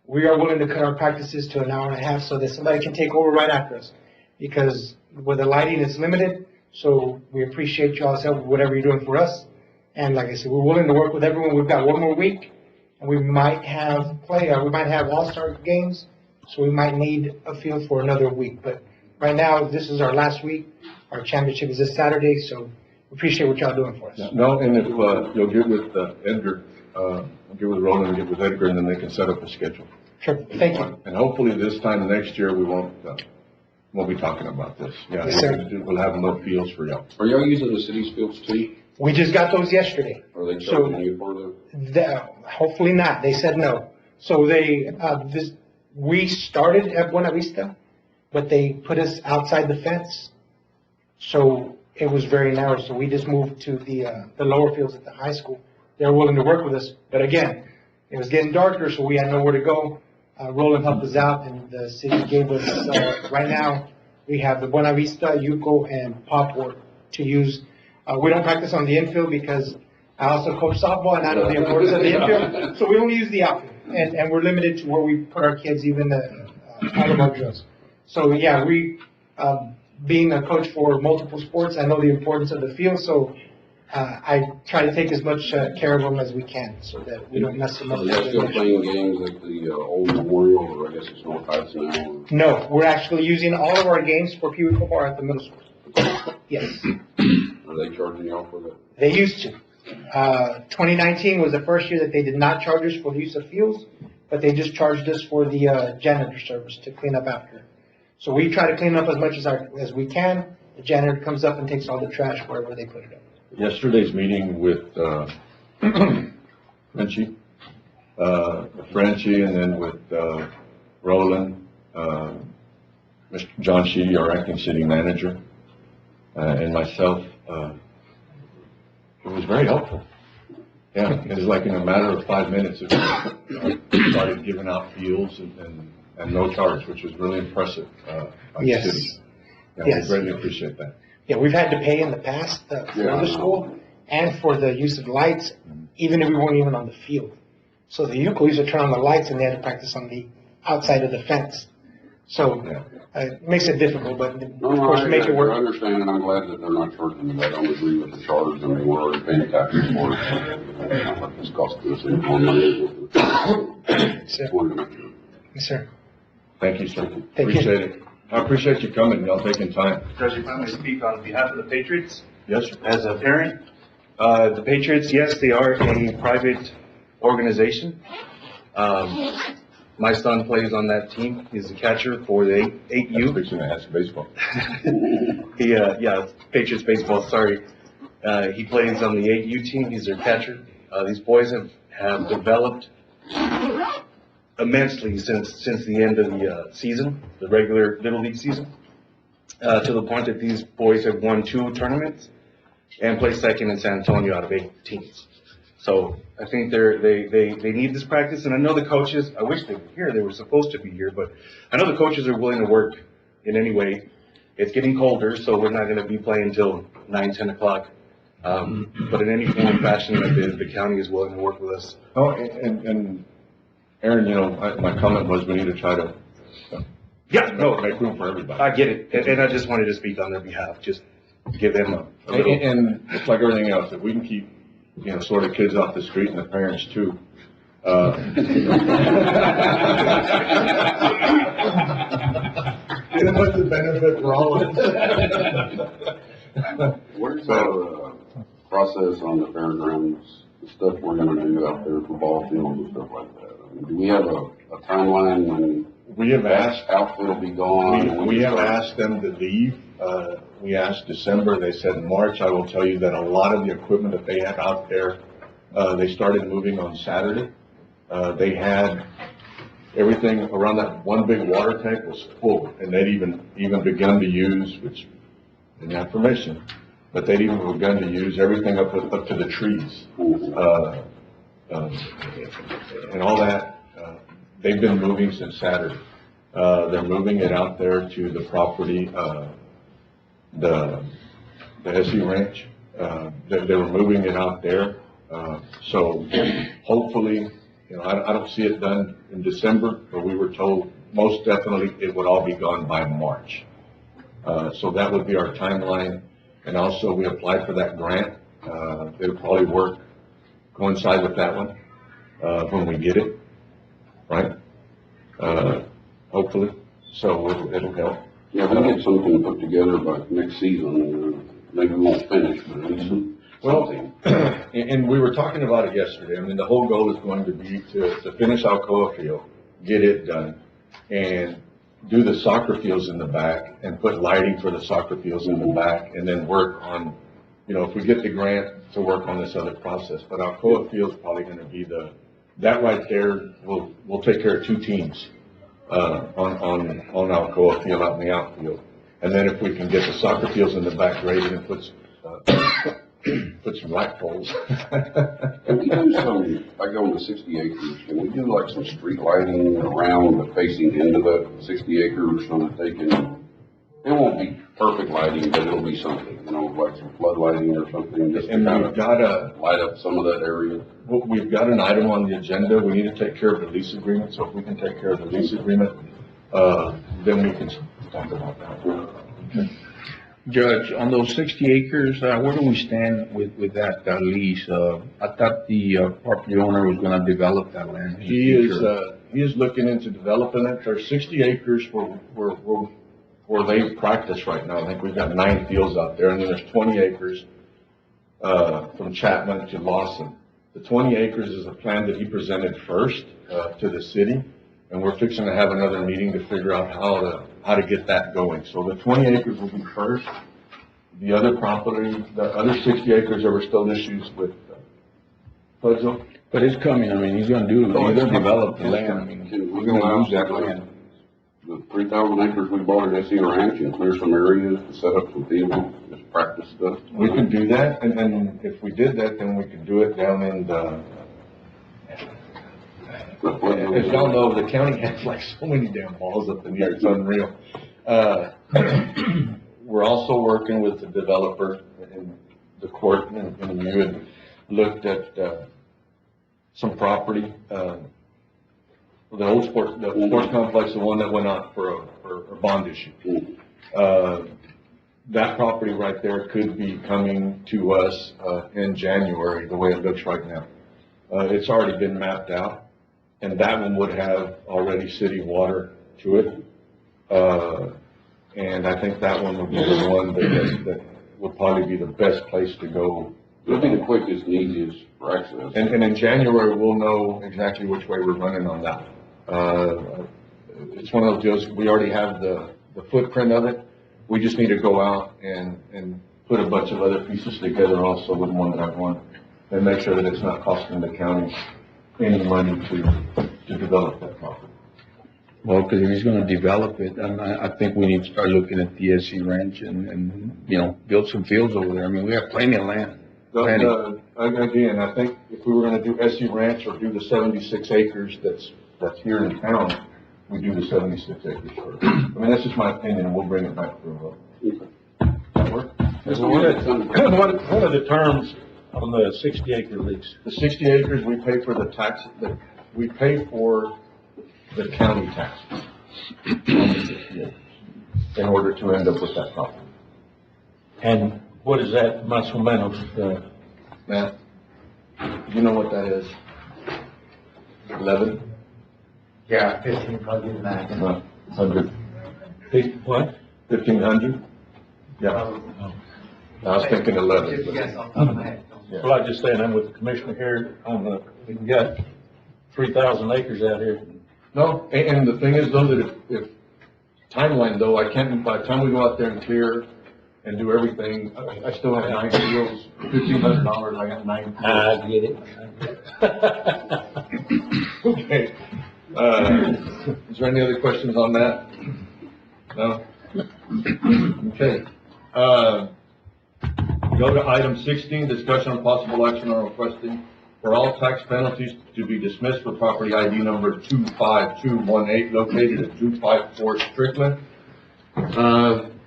we are willing to cut our practices to an hour and a half so that somebody can take over right after us. Because with the lighting, it's limited, so we appreciate y'all's help with whatever you're doing for us. And like I said, we're willing to work with everyone. We've got one more week, and we might have we might have all-star games, so we might need a field for another week. But right now, this is our last week. Our championship is this Saturday, so we appreciate what y'all doing for us. No, and if you'll get with Edgar, get with Roland and get with Edgar, and then they can set up a schedule. Sure, thank you. And hopefully this time next year, we won't be talking about this. Yeah, yes, sir. We'll have more fields for y'all. Are y'all using the city's fields too? We just got those yesterday. Are they charging you for them? Hopefully not. They said no. So we started at Buena Vista, but they put us outside the fence. So it was very narrow. So we just moved to the lower fields at the high school. They're willing to work with us. But again, it was getting darker, so we had nowhere to go. Roland helped us out, and the city gave us, right now, we have the Buena Vista, Yuko, and Popwart to use. We don't practice on the infield because I also coach softball, and I know the importance of the infield. So we only use the outfield, and we're limited to where we put our kids, even out of our drills. So yeah, being a coach for multiple sports, I know the importance of the field, so I try to take as much care of them as we can so that we don't mess them up. Are you still playing games at the old Memorial, or I guess it's North Heights now? No, we're actually using all of our games for Pee Wee football at the middle school. Yes. Are they charging y'all for that? They used to. 2019 was the first year that they did not charge us for the use of fields, but they just charged us for the janitor service to clean up after. So we try to clean up as much as we can. The janitor comes up and takes all the trash wherever they put it up. Yesterday's meeting with Frenchie, and then with Roland, Mr. John Sheedy, our acting city manager, and myself, it was very helpful. Yeah, it was like in a matter of 5 minutes, we started giving out fields and no charge, which was really impressive by the city. Yeah, yes. We greatly appreciate that. Yeah, we've had to pay in the past for the school and for the use of lights, even if we weren't even on the field. So the Yuko used to turn on the lights, and they had to practice on the outside of the fence. So it makes it difficult, but of course, make it work. I understand, and I'm glad that they're not charging me. I don't agree with the charge. I mean, we're already paying taxes for it. It's not like this costing us any more money. Yes, sir. Thank you, sir. Appreciate it. I appreciate you coming, y'all taking time. Judge, if I may speak on behalf of the Patriots. Yes, sir. As a parent, the Patriots, yes, they are a private organization. My son plays on that team. He's the catcher for the 8U. Fixing to ask baseball. Yeah, Patriots baseball, sorry. He plays on the 8U team. He's their catcher. These boys have developed immensely since the end of the season, the regular Little League season, to the point that these boys have won 2 tournaments and placed second in San Antonio out of 8 teams. So I think they need this practice, and I know the coaches, I wish they were here, they were supposed to be here, but I know the coaches are willing to work in any way. It's getting colder, so we're not gonna be playing until 9, 10 o'clock. But in any form or fashion, the county is willing to work with us. Oh, and Aaron, you know, my comment was we need to try to, make room for everybody. I get it, and I just wanted to speak on their behalf, just give them a little. And it's like everything else, if we can keep, you know, sort of kids off the street and the parents too. What's the benefit for all of us? Where's our process on the fairgrounds, the stuff we're gonna do out there for ball fields and stuff like that? I mean, do we have a timeline when We have asked, outfit will be gone? we have asked them to leave. We asked December, they said March. I will tell you that a lot of the equipment that they had out there, they started moving on Saturday. They had everything around that one big water tank was full, and they'd even begun to use, which didn't have permission, but they'd even begun to use everything up to the trees. And all that, they've been moving since Saturday. They're moving it out there to the property, the SE Ranch. They were moving it out there. So hopefully, you know, I don't see it done in December, but we were told most definitely it would all be gone by March. So that would be our timeline. And also we applied for that grant. It'll probably coincide with that one, when we get it, right? Hopefully. So it'll help. Yeah, if we get something put together by next season, maybe we won't finish, but at least something. And we were talking about it yesterday. I mean, the whole goal is going to be to finish Alcoa Field, get it done, and do the soccer fields in the back and put lighting for the soccer fields in the back, and then work on, you know, if we get the grant, to work on this other process. But Alcoa Field's probably gonna be that right there will take care of 2 teams, on Alcoa Field out in the outfield. And then if we can get the soccer fields in the back graded and put some light poles. Can we do some, I go into 60 acres, can we do like some street lighting around the facing end of the 60 acres so that they can, it won't be perfect lighting, but it'll be something, you know, like some flood lighting or something, just to And kind we've got of light up some of that area. We've got an item on the agenda. We need to take care of the lease agreement. So if we can take care of the lease agreement, then we can talk about that. Judge, on those 60 acres, where do we stand with that lease? I thought the property owner was gonna develop that land. He is looking into developing it. There's 60 acres where they practice right now. I think we've got 9 fields out there, and then there's 20 acres, from Chapman to Lawson. The 20 acres is a plan that he presented first, to the city, and we're fixing to have another meeting to figure out how to get that going. So the 20 acres will be first. The other property, the other 60 acres, there were still issues with, Fudzo. But it's coming, I mean, he's gonna develop the land, I mean, Can we we're go gonna lose out that land. the 3,000 acres we bought at SE Ranch and clear some areas to set up some fields, just practice stuff? We can do that, and if we did that, then we could do it down in as y'all know, the county has like so many damn balls up in the air, it's unreal. We're also working with the developer in the court and you had looked at, some property, the old sports complex, the one that went out for a bond issue. That property right there could be coming to us, in January, the way it looks right now. It's already been mapped out. And that one would have already city water to it. And I think that one would be the one that would probably be the best place to go. It'll be the quickest and easiest for access. And in January, we'll know exactly which way we're running on that. It's one of those deals, we already have the footprint of it. We just need to go out and put a bunch of other pieces together also with one that I want, and make sure that it's not costing the county any money to develop that property. Well, because if he's gonna develop it, and I think we need to start looking at the SC Ranch and, you know, build some fields over there. I mean, we have plenty of land. Plenty. Again, I think if we were gonna do SC Ranch or do the 76 acres that's here in town, we do the 76 acres first. I mean, that's just my opinion, and we'll bring it back for a vote. That work? What are the terms on the 60-acre lease? The 60 acres, we pay for the tax, we pay for the county taxes on the 60 acres in order to end up with that property. And what is that más o menos? Matt, do you know what that is? 11? Yeah, 1,500 max. 100. What? 1,500? Yeah. I was thinking 11. but- Yes, off the top of my head. Yeah. Well, I just saying, I'm with the commissioner here we got 3,000 acres out here. No, and the thing is though, that if timeline though, I can't, by the time we go out there and clear and do everything, I still have 9 fields, $1,500, I got 9 fields. I get it. Okay. Is there any other questions on that? No? Okay. Go to item 16, discussion on possible action on requesting for all tax penalties to be dismissed for property ID number 25218 located at 254 Strickland.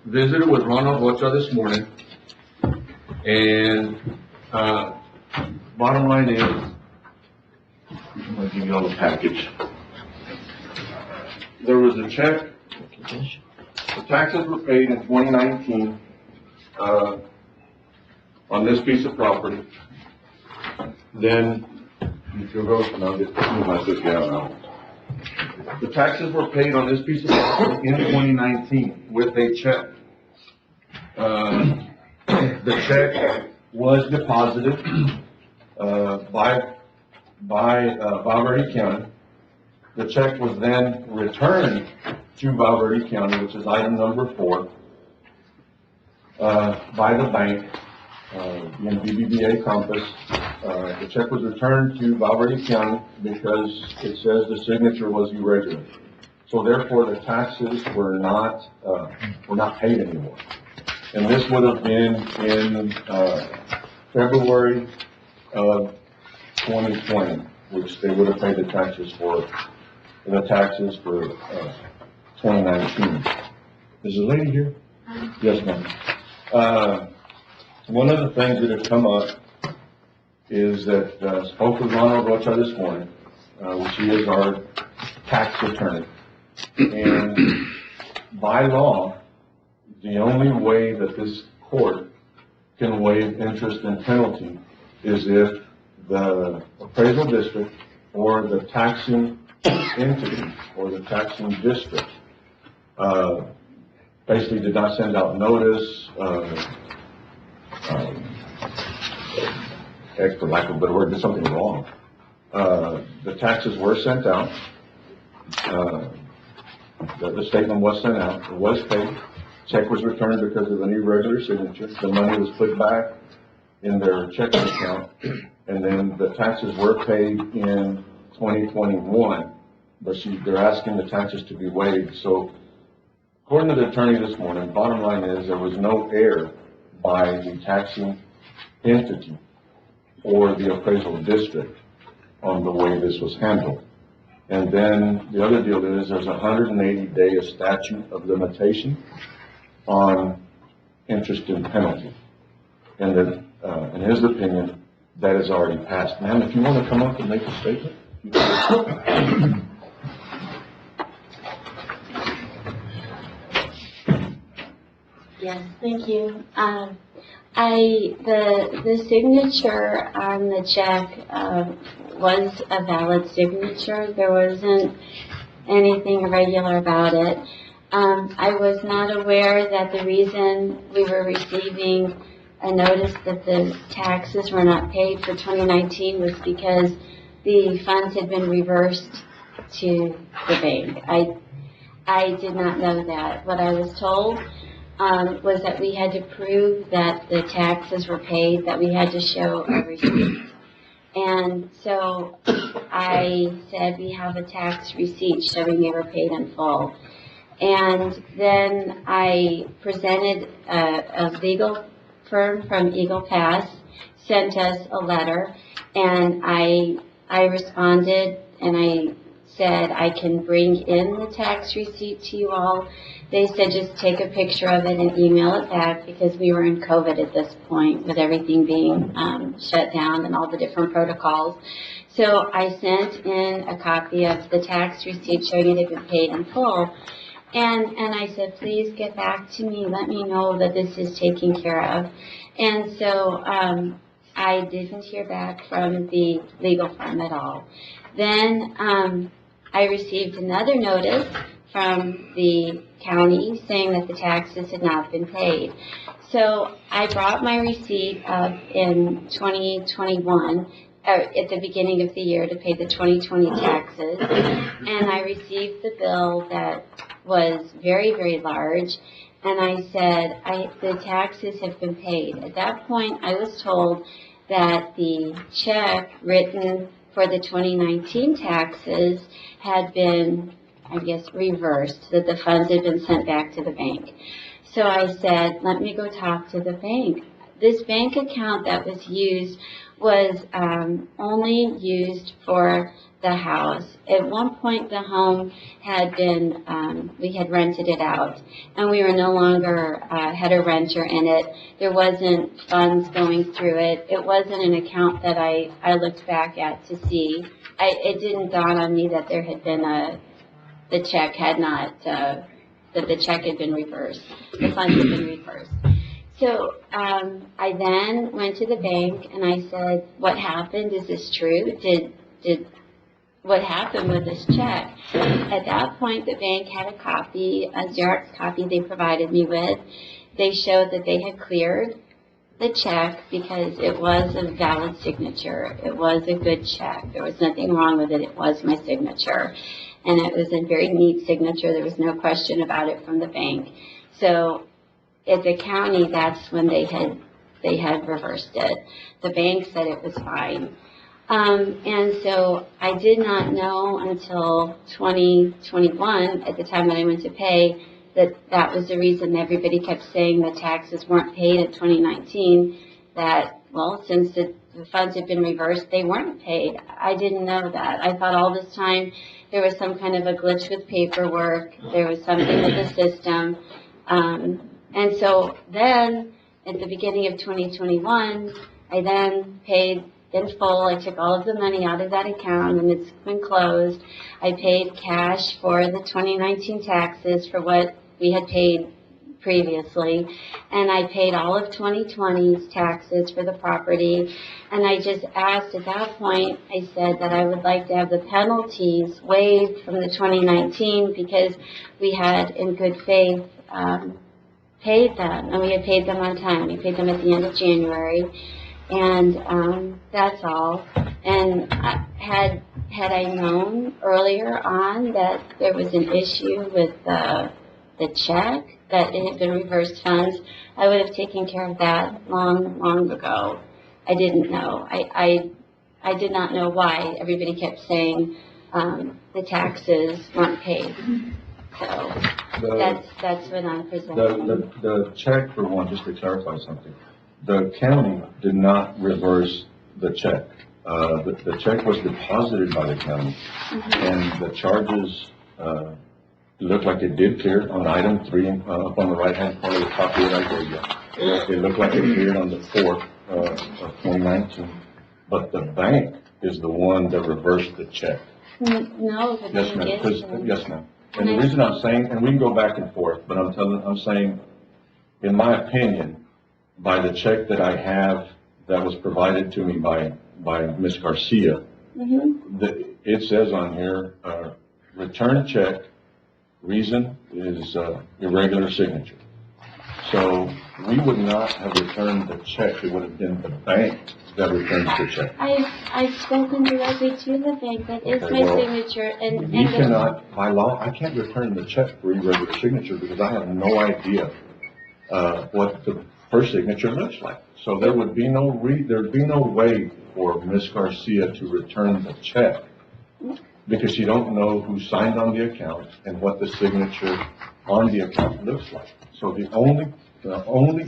Visited with Ronald Rocha this morning, and bottom line is, I'm going to give you all the package. There was a check, the taxes were paid in 2019 on this piece of property. Then, if you'll go, and I'll get my book out now. The taxes were paid on this piece of property in 2019 with a check. The check was deposited by Valverde County. The check was then returned to Valverde County, which is item number 4, by the bank, in BBVA Compass. The check was returned to Valverde County because it says the signature was irregular. So therefore, the taxes were not paid anymore. And this would have been in February of 2020, which they would have paid the taxes for 2019. Is the lady here? Yes, ma'am. One of the things that have come up is that spoke with Ronald Rocha this morning, which he is our tax attorney. And by law, the only way that this court can waive interest and penalty is if the appraisal district or the taxing entity or the taxing district basically did not send out notice, for lack of a better word, did something wrong. The taxes were sent out. The statement was sent out. It was paid. Check was returned because of an irregular signature. The money was put back in their checking account, and then the taxes were paid in 2021. But they're asking the taxes to be waived. So, according to the attorney this morning, bottom line is there was no error by the taxing entity or the appraisal district on the way this was handled. And then the other deal is there's 180-day statute of limitation on interest and penalty. And that, in his opinion, that is already passed. Ma'am, if you want to come up and make a statement. Yes, thank you. The signature on the check was a valid signature. There wasn't anything irregular about it. I was not aware that the reason we were receiving a notice that the taxes were not paid for 2019 was because the funds had been reversed to the bank. I did not know that. What I was told was that we had to prove that the taxes were paid, that we had to show a receipt. And so I said, we have a tax receipt showing they were paid in full. And then I presented a legal firm from Eagle Pass, sent us a letter, and I responded and I said I can bring in the tax receipt to you all. They said just take a picture of it and email it back, because we were in COVID at this point with everything being shut down and all the different protocols. So I sent in a copy of the tax receipt showing it had been paid in full. And I said, please get back to me. Let me know that this is taken care of. And so I didn't hear back from the legal firm at all. Then I received another notice from the county saying that the taxes had not been paid. So I brought my receipt up in 2021, at the beginning of the year, to pay the 2020 taxes, and I received the bill that was very, very large, and I said, the taxes have been paid. At that point, I was told that the check written for the 2019 taxes had been, I guess, reversed, that the funds had been sent back to the bank. So I said, let me go talk to the bank. This bank account that was used was only used for the house. At one point, the home had been, we had rented it out, and we were no longer, had a renter in it. There wasn't funds going through it. It wasn't an account that I looked back at to see. It didn't dawn on me that there had been the check had not, that the check had been reversed. The funds had been reversed. So I then went to the bank and I said, what happened? Is this true? What happened with this check? At that point, the bank had a copy, a Xerox copy they provided me with. They showed that they had cleared the check because it was a valid signature. It was a good check. There was nothing wrong with it. It was my signature. And it was a very neat signature. There was no question about it from the bank. So at the county, that's when they had reversed it. The bank said it was fine. And so I did not know until 2021, at the time that I went to pay, that was the reason everybody kept saying the taxes weren't paid in 2019, that, well, since the funds had been reversed, they weren't paid. I didn't know that. I thought all this time there was some kind of a glitch with paperwork. There was something with the system. And so then, at the beginning of 2021, I then paid in full. I took all of the money out of that account, and it's been closed. I paid cash for the 2019 taxes for what we had paid previously, and I paid all of 2020's taxes for the property. And I just asked at that point, I said that I would like to have the penalties waived from the 2019 because we had, in good faith, paid them, and we had paid them on time. We paid them at the end of January, and that's all. And had I known earlier on that there was an issue with the check, that it had been reversed funds, I would have taken care of that long ago. I didn't know. I did not know why everybody kept saying the taxes weren't paid. So that's what I'm presenting. The check, for one, just to clarify something, the county did not reverse the check. The check was deposited by the county, and the charges looked like it did clear on item 3 up on the right-hand corner of the copy that I gave you. It looked like it cleared on the 4th of 2019, but the bank is the one that reversed the check. No, the Yes, bank ma'am. is. Yes, ma'am. And the reason I'm saying, and we can go back and forth, but I'm saying, in my opinion, by the check that I have that was provided to me by Ms. Garcia, it says on here, return check, reason is irregular signature. So we would not have returned the check. It would have been the bank that returns the check. I've spoken directly to the bank, that is Okay, my well, signature, and. We cannot, by law, I can't return the check for irregular signature because I have no idea, what the first signature looks like. So there would be there'd be no way for Ms. Garcia to return the check because you don't know who signed on the account and what the signature on the account looks like. So the only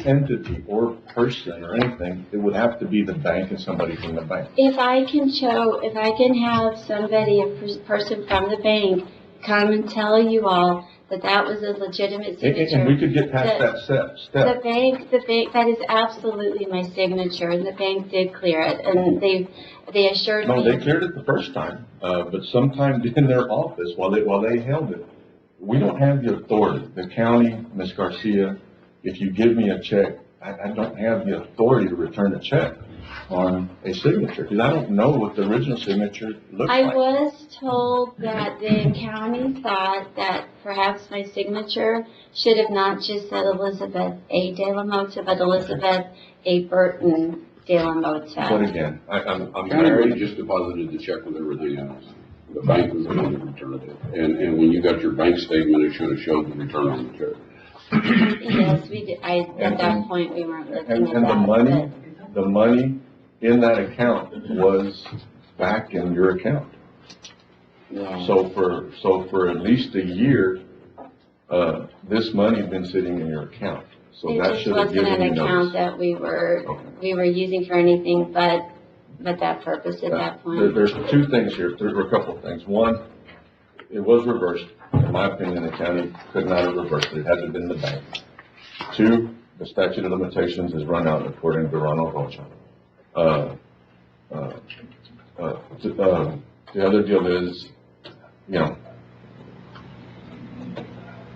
entity or person or anything, it would have to be the bank and somebody from the bank. If I can have somebody, a person from the bank, come and tell you all that that was a legitimate signature. And we could get past that step. The bank, that is absolutely my signature, and the bank did clear it, and they assured me. No, they cleared it the first time, but sometime in their office while they held it. We don't have the authority, the county, Ms. Garcia, if you give me a check, I don't have the authority to return a check on a signature, because I don't know what the original signature looks I like. was told that the county thought that perhaps my signature should have not just said Elizabeth A. De La Mota, but Elizabeth A. Burton De La Mota. But again, I'm County married. just deposited the check with everything else. The bank was the one that returned it. And when you got your bank statement, it should have showed the return on the check. Yes, we did. At that point, we weren't looking at that. And the money in that account was back in your account. Yeah. So for at least a year, this money had been sitting in your account. So It that just should have wasn't given an you account notice. that we were using for anything but that purpose at that point. There's two things here, there were a couple of things. One, it was reversed. In my opinion, the county could not have reversed it. It had to have been the bank. Two, the statute of limitations is run out according to Ronald Rocha. The other deal is, you know,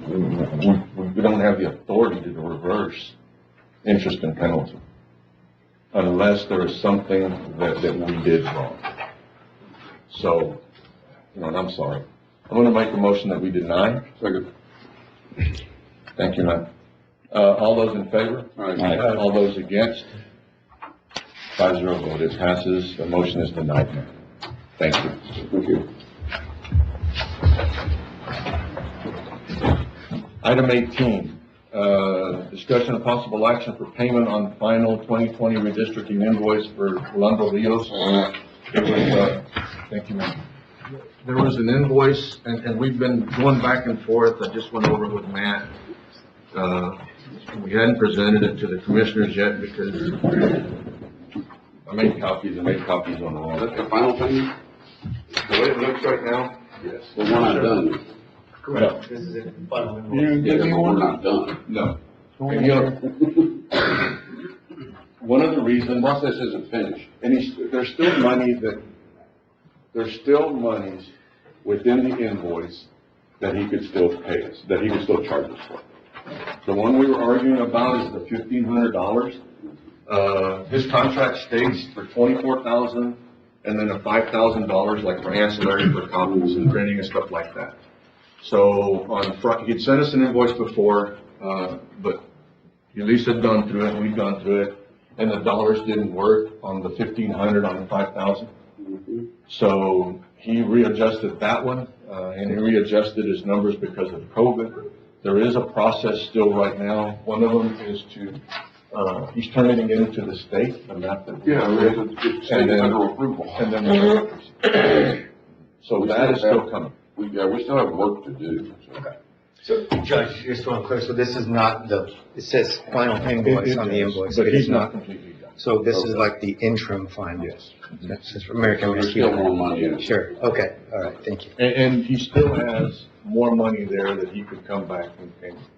we don't have the authority to reverse interest and penalty unless there is something that we did wrong. So, you know, and I'm sorry. I'm going to make a motion that we deny. Second. Thank you, ma'am. All those in favor? Aye. All those against? 5-0 vote. It passes. The motion is denied, ma'am. Thank you. Thank you. Item 18, discussion of possible action for payment on final 2020 redistricting invoice for Orlando Rios. It was, thank you, ma'am. There was an invoice, and we've been going back and forth. I just went over it with Matt. We hadn't presented it to the commissioners yet because I made copies on the wall. Is that the final thing? The way it looks right now? Yes. The one I've done. Correct. This is it, final one. Yeah, but we're not done. No. And, you know, one of the reasons. The process isn't finished. And there's still monies within the invoice that he could still pay us, that he could still charge us for. The one we were arguing about is the $1,500. His contract states for $24,000 and then a $5,000 like for ancillary for copies and printing and stuff like that. So on Friday, he'd sent us an invoice before, but Elise had gone through it, we'd gone through it, and the dollars didn't work on the $1,500 on the $5,000. So he readjusted that one, and he readjusted his numbers because of COVID. There is a process still right now. One of them is to, he's turning it into the state, the method. Yeah, it's state federal approval. And then, so that is still coming. We still have work to do. Okay. So, Judge, just so I'm clear, so this is not it says final invoice on the invoice. But It he's is not completely done. So this is like the interim final? Yes. That's just American So there's Rescue. still more money in it. Sure, okay, all right, thank you. And he still has more money there that he could come back and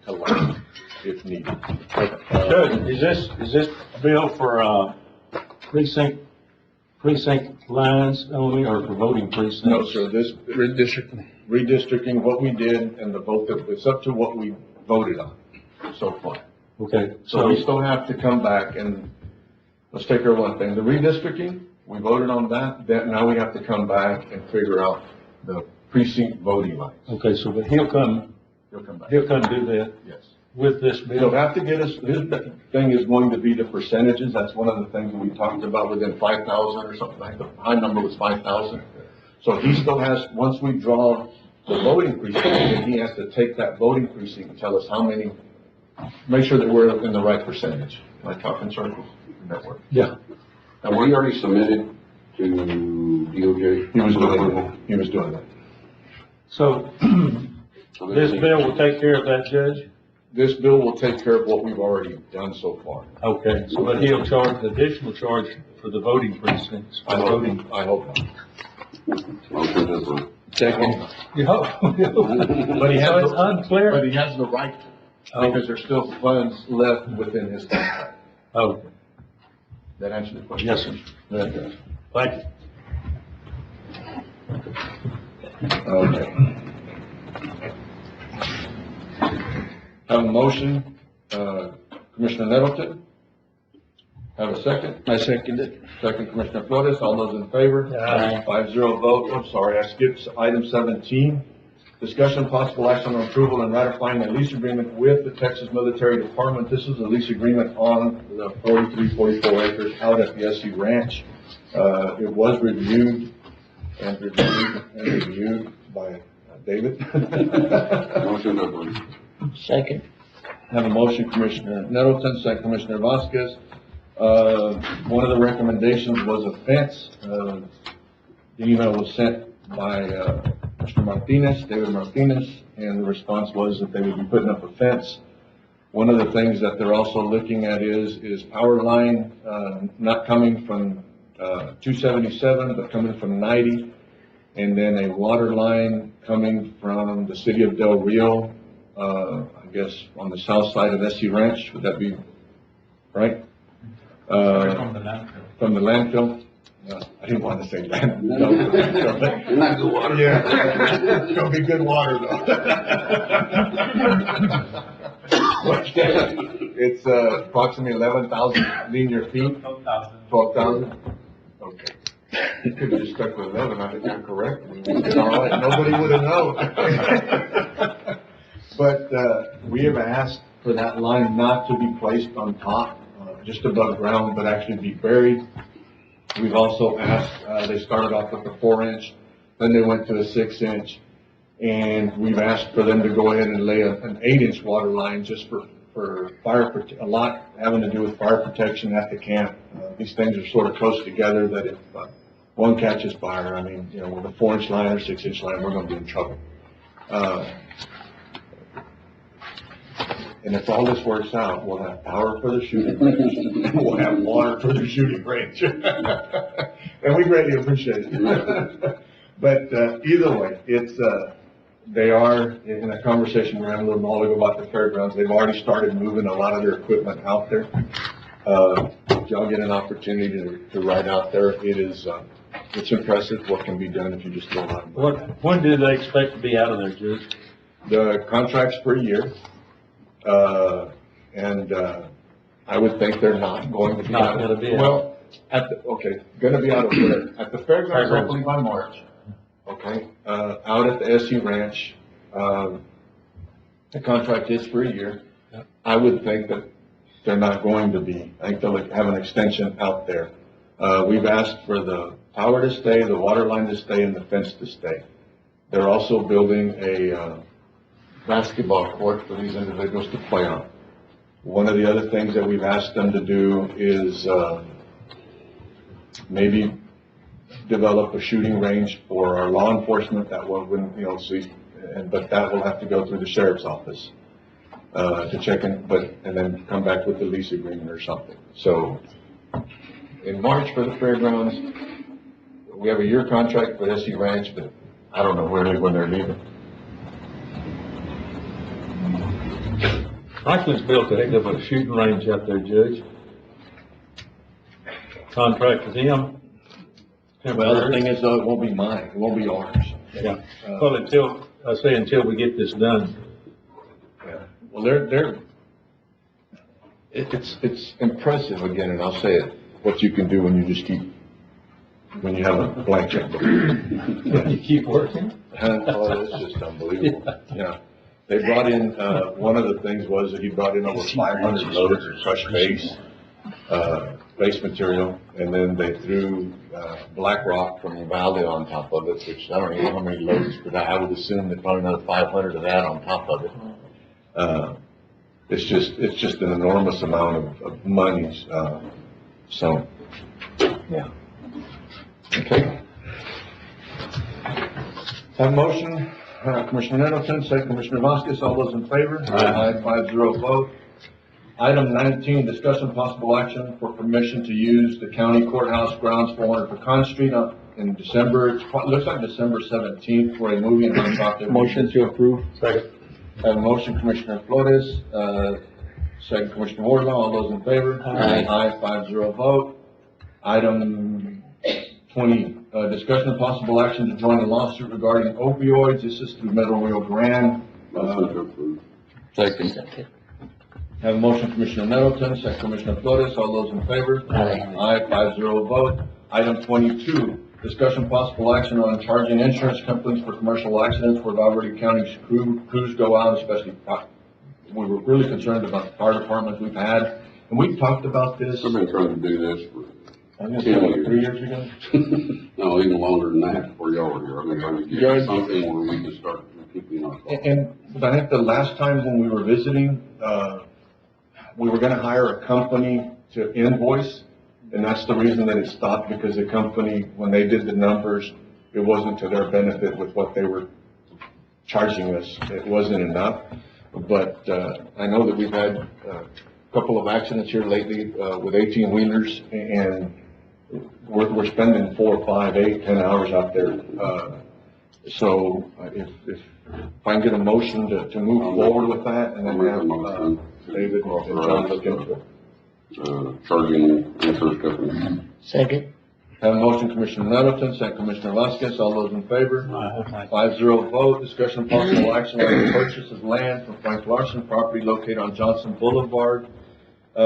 collect if needed. Judge, is this bill for, precinct lines only, or for voting precincts? No, sir, this redistricting, what we did and the vote, it's up to what we voted on so far. Okay, So we still have to come back and, let's take care of one thing. The redistricting, we voted on that, now we have to come back and figure out the precinct voting lines. okay, so but he'll come He'll come back. do that. Yes. with this He'll bill? have to get us, his thing is going to be the percentages. That's one of the things that we talked about within 5,000 or something. Like the high number was 5,000. So he still has, once we draw the voting precinct, then he has to take that voting precinct and tell us how many, make sure that we're in the right percentage, like talking circles network. Yeah. Have we already submitted to DOJ? He was doing that. So this bill will take care of that, Judge? This bill will take care of what we've already done so far. Okay, so but he'll charge an additional charge for the voting precincts. I hope not. Motion to approve. Second. But he has, it's unclear. But he has the right to, because there's still funds left within his contract. Oh, That answers the question? yes, sir. That does. Thank you. Okay. Have a motion, Commissioner Nettleton. Have a second? I second it. Second, Commissioner Flores. All those in favor? Aye. 5-0 vote. I'm sorry, I skipped item 17. Discussion possible action on approval and ratifying a lease agreement with the Texas Military Department. This is a lease agreement on the 44 acres out at the SC Ranch. It was reviewed by David. Motion to approve. Second. Have a motion, Commissioner Nettleton, second Commissioner Vasquez. One of the recommendations was a fence. The email was sent by, Mr. Martinez, David Martinez, and the response was that they would be putting up a fence. One of the things that they're also looking at is power line, not coming from, 277, but coming from 90. And then a water line coming from the city of Del Rio, I guess on the south side of SC Ranch. Would that be right? From the landfill. From the landfill? I didn't want to say landfill. Not good water. Yeah, it's gonna be good water though. It's approximately 11,000 linear feet. 12,000. Okay. You could have just stuck with 11, I think I'm correct. All right, nobody would have known. But we have asked for that line not to be placed on top, just above ground, but actually be buried. We've also asked, they started off with a 4-inch, then they went to a 6-inch, and we've asked for them to go ahead and lay an 8-inch water line just for fire, a lot having to do with fire protection at the camp. These things are sort of close together that if one catches fire, I mean, you know, with a 4-inch line or 6-inch line, we're going to be in trouble. And if all this works out, we'll have power for the shooting range. We'll have water for the shooting range. And we greatly appreciate it. But either way, it's, they are, in a conversation we were having a little while ago about the fairgrounds, they've already started moving a lot of their equipment out there. If y'all get an opportunity to ride out there, it is, it's impressive what can be done if you just go out. When do they expect to be out of there, Judge? The contract's for a year. I would think they're not going to be Not out. gonna be out. Well, gonna be out of where? At the fairgrounds, hopefully by March. Okay, out at the SU Ranch, the contract is for a year. Yep. I would think that they're not going to be. I think they'll have an extension out there. We've asked for the power to stay, the water line to stay, and the fence to stay. They're also building a, basketball court for these individuals to play on. One of the other things that we've asked them to do is maybe develop a shooting range for our law enforcement. That one wouldn't, you know, see, but that will have to go through the sheriff's office to check in, and then come back with the lease agreement or something. So in March for the fairgrounds, we have a year contract for SC Ranch, but I don't know when they're leaving. Franklin's built a heck of a shooting range out there, Judge. Contract with him. Well, the thing is though, it won't be mine, it won't be ours. Yeah, well, until we get this done. Yeah. Well, it's impressive again, and I'll say it, what you can do when you just when you have a blank checkbook. You keep working? Oh, it's just unbelievable. Yeah. They brought in, one of the things was that he brought in over 500 loads of crushed base material, and then they threw, black rock from the valley on top of it, which I don't even know how many loads, but I would assume that probably another 500 of that on top of it. It's just an enormous amount of monies, so, yeah. Okay. Have a motion, Commissioner Nettleton, second Commissioner Vasquez, all those in favor? Aye. 5-0 vote. Item 19, discussion possible action for permission to use the county courthouse grounds 400 Pecan Street in December, it looks like December 17th for a movie and nonprofit. Motion to approve. Second. Have a motion, Commissioner Flores, second Commissioner Wardlaw, all those in favor? Aye. Aye, 5-0 vote. Item 20, discussion of possible action to join a lawsuit regarding opioids. This is through Middle Rio Grande. Second. Have a motion, Commissioner Nettleton, second Commissioner Flores, all those in favor? Aye. Aye, 5-0 vote. Item 22, discussion possible action on charging insurance companies for commercial accidents where Valverde County's crews go out, especially, we were really concerned about the fire departments we've had, and we've talked about this. I've been trying to do this for I guess like 3 years ago. no, even longer than that before y'all were here. I've been trying to get something where we can start keeping our costs. But I think the last time when we were visiting, we were gonna hire a company to invoice, and that's the reason that it stopped, because the company, when they did the numbers, it wasn't to their benefit with what they were charging us. It wasn't enough. But, I know that we've had a couple of accidents here lately, with 18-wheelers, and we're spending 4, 5, 8, 10 hours out there. So if I can get a motion to move forward with that, and then have, David and John look into it. Charging insurance companies. Second. Have a motion, Commissioner Nettleton, second Commissioner Vasquez, all those in favor? 5-0 vote, discussion of possible action on the purchase of land from Frank Larson, property located on Johnson Boulevard. We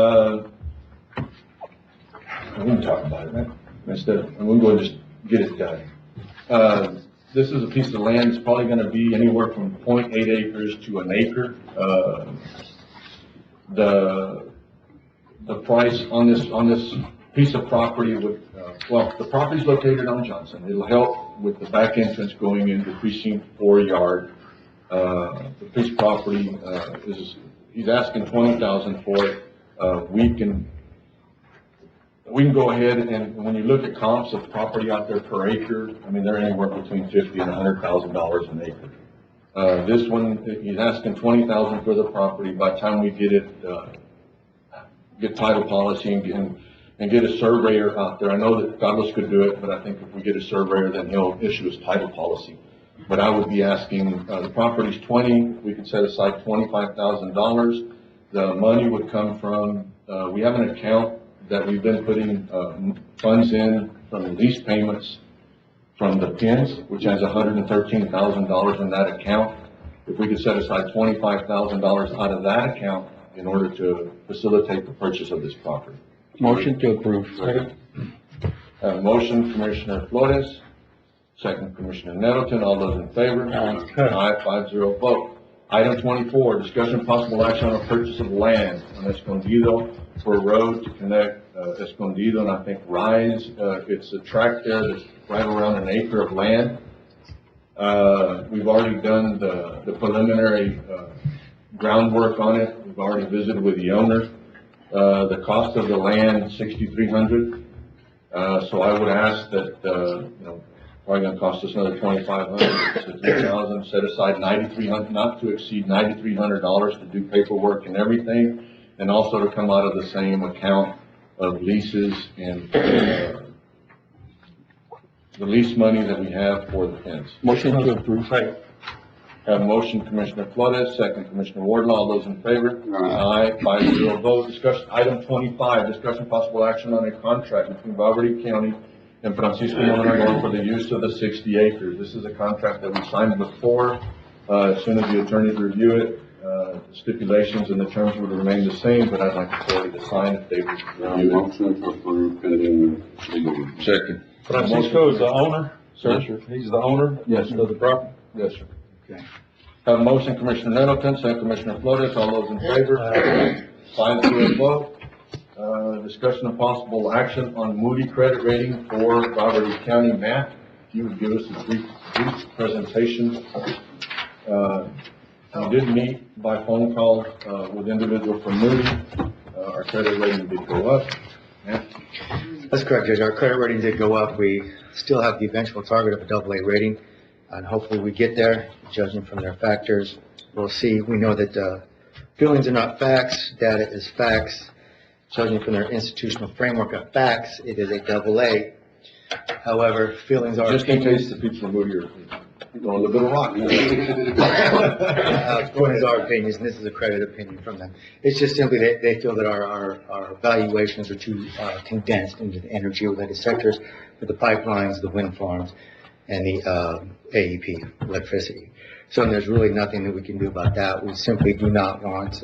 can talk about it, right? Instead, and we'll go and just get it done. This is a piece of land that's probably gonna be anywhere from 0.8 acres to an acre. The price on this piece of property would, the property's located on Johnson. It'll help with the back entrance going into precinct 4 yard. The piece of property, he's asking $20,000 for it. We can go ahead and when you look at comps of property out there per acre, I mean, they're anywhere between $50,000 and $100,000 an acre. This one, he's asking $20,000 for the property. By the time we get it, get title policy and get a surveyor out there. I know that Carlos could do it, but I think if we get a surveyor, then he'll issue his title policy. But I would be asking, the property's 20, we could set aside $25,000. The money would come from, we have an account that we've been putting, funds in from lease payments from the pins, which has $113,000 in that account. If we could set aside $25,000 out of that account in order to facilitate the purchase of this property. Motion to approve. Second. Motion, Commissioner Flores, second Commissioner Nettleton, all those in favor? Aye, 5-0 vote. Item 24, discussion possible action on a purchase of land on Escondido for a road to connect Escondido and I think Rise. It's a tract there that's right around an acre of land. We've already done the preliminary groundwork on it. We've already visited with the owner. The cost of the land, $6,300. So I would ask that, probably gonna cost us another $2,500 to $3,000. Set aside $9,300, not to exceed $9,300 to do paperwork and everything, and also to come out of the same account of leases and the lease money that we have for the fence. Motion to approve. Have a motion, Commissioner Flores, second Commissioner Wardlaw, all those in favor? Aye, 5-0 vote. Discussion, item 25, discussion possible action on a contract between Valverde County and Francisco Mondragon for the use of the 60 acres. This is a contract that we signed before. As soon as the attorneys review it, the stipulations and the terms would remain the same, but I'd like the authority to sign if they would review it. Motion to approve pending legal review. Second. Francisco is the owner? Sir? He's the owner? Yes, sir. Of the property? Yes, sir. Okay. Have a motion, Commissioner Nettleton, second Commissioner Flores, all those in favor? 5-0 vote. Discussion of possible action on Moody credit rating for Robert E. County. Matt, if you would give us a brief presentation. We did meet by phone call, with individual from Moody. Our credit rating did go up. Matt? That's correct, Judge. Our credit rating did go up. We still have the eventual target of a AA rating, and hopefully we get there, judging from their factors. We'll see. We know that feelings are not facts, data is facts. Judging from their institutional framework of facts, it is a AA. However, feelings are just opinions. in case the people of Moody are going a little rock. Feelings are opinions, and this is a credit opinion from them. It's just simply they feel that our valuations are too condensed into the energy-related sectors for the pipelines, the wind farms, and the AEP, electricity. So there's really nothing that we can do about that. We simply do not want,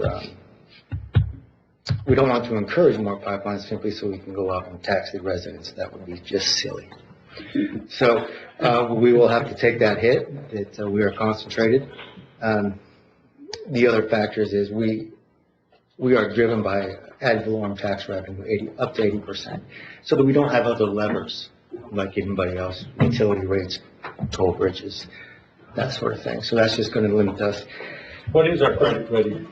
we don't want to encourage more pipelines simply so we can go out and tax the residents. That would be just silly. So we will have to take that hit. We are concentrated. The other factors is we are driven by ad valorem tax revenue, up to 80%, so that we don't have other levers like anybody else, utility rates, toll bridges, that sort of thing. So that's just going to limit us. What is our credit rating?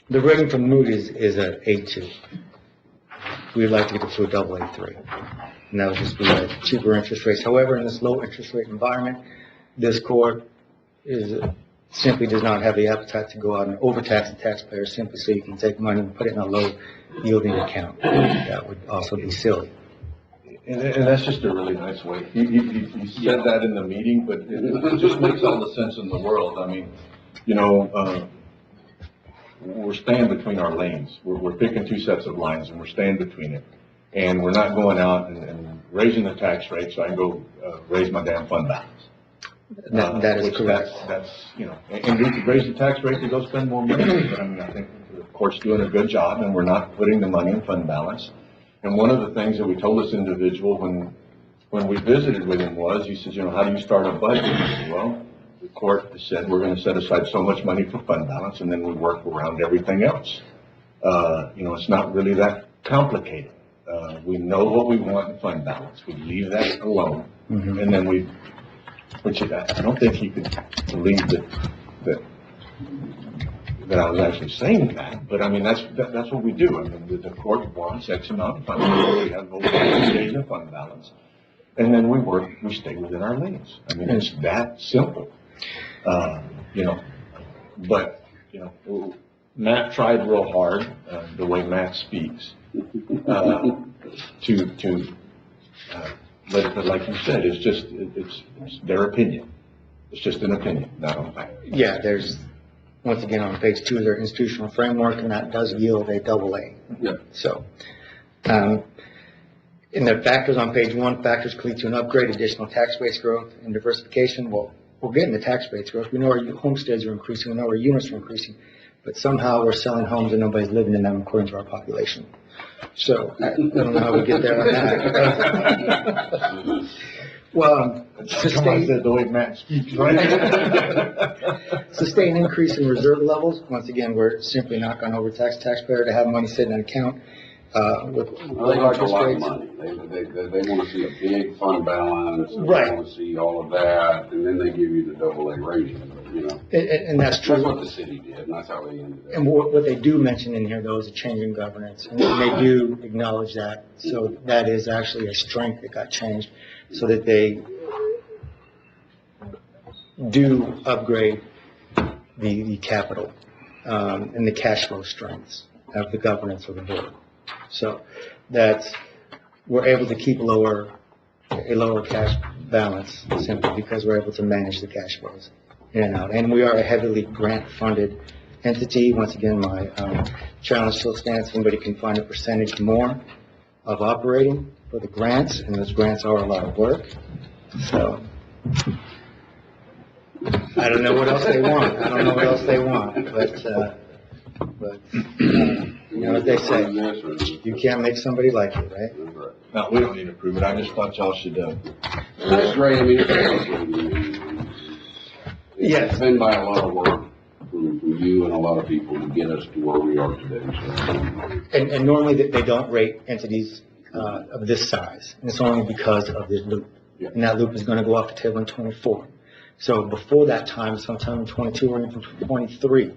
The rating from Moody's is at A2. We'd like to get it to a AA3. And that would just be at cheaper interest rates. However, in this low interest rate environment, this court simply does not have the appetite to go out and overtax the taxpayer simply so you can take money and put it in a low yielding account. That would also be silly. And that's just a really nice way. He said that in the meeting, but it just makes all the sense in the world. I mean, we're staying between our lanes. We're picking two sets of lines and we're staying between it. And we're not going out and raising the tax rate so I can go raise my damn fund balance. That is correct. And we could raise the tax rate to go spend more money. But I mean, I think the court's doing a good job and we're not putting the money in fund balance. And one of the things that we told this individual when we visited with him was, he says, how do you start a budget? I said, well, the court has said we're going to set aside so much money for fund balance and then we work around everything else. It's not really that complicated. We know what we want in fund balance. We leave that alone. Mm-hmm. And then I don't think he could believe that I was actually saying that, but I mean, that's what we do. I mean, the court wants X amount of funds. We have over 30 days of fund balance. And then we stay within our lanes. I mean, it's that simple. But Matt tried real hard, the way Matt speaks, but like you said, it's their opinion. It's just an opinion, not a fact. Yeah, there's, once again, on page 2 of their institutional framework, and that does yield a AA. Yeah. So, in the factors on page 1, factors could lead to an upgrade, additional tax base growth, and diversification. Well, we're getting the tax base growth. We know our homesteads are increasing. We know our units are increasing. But somehow we're selling homes and nobody's living in them according to our population. So, I don't know how we get there on that. Well, sustain the way Matt speaks, right? Sustain increase in reserve levels. Once again, we're simply not going to overtax the taxpayer to have money sitting in an account with low interest rates. They want to see a big fund balance. Right. They want to see all of that, and then they give you the AA rating. And that's true. That's what the city did, and that's how they ended up. And what they do mention in here, though, is a change in governance, and they do acknowledge that. So that is actually a strength that got changed, so that they do upgrade the capital and the cash flow strengths of the governance of the board. So we're able to keep a lower cash balance simply because we're able to manage the cash flows in and out. And we are a heavily grant-funded entity. Once again, my challenge still stands. Anybody can find a percentage more of operating for the grants, and those grants are a lot of work. So I don't know what else they want. But as they say, you can't make somebody like you, right? No, we don't need to prove it. I just thought y'all should. That's great. I mean, Yes. It's been by a lot of work from you and a lot of people to get us to where we are today, so. And normally they don't rate entities of this size, and it's only because of this loop. Yeah. And that loop is going to go off the table in '24. So before that time, sometime in '22 or even '23,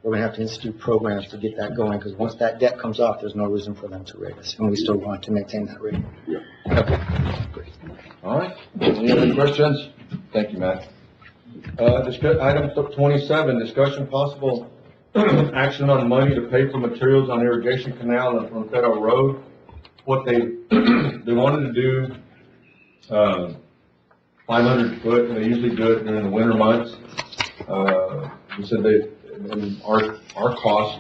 we're going to have to institute programs to get that going, because once that debt comes off, there's no reason for them to rate us, and we still want to maintain that rating. Yeah. Okay. Great. All right, any other questions? Thank you, Matt. Item 27, discussion possible action on money to pay for materials on Irrigation Canal and Fonterra Road. What they wanted to do, 500 foot, and they usually do it during the winter months. We said and our cost,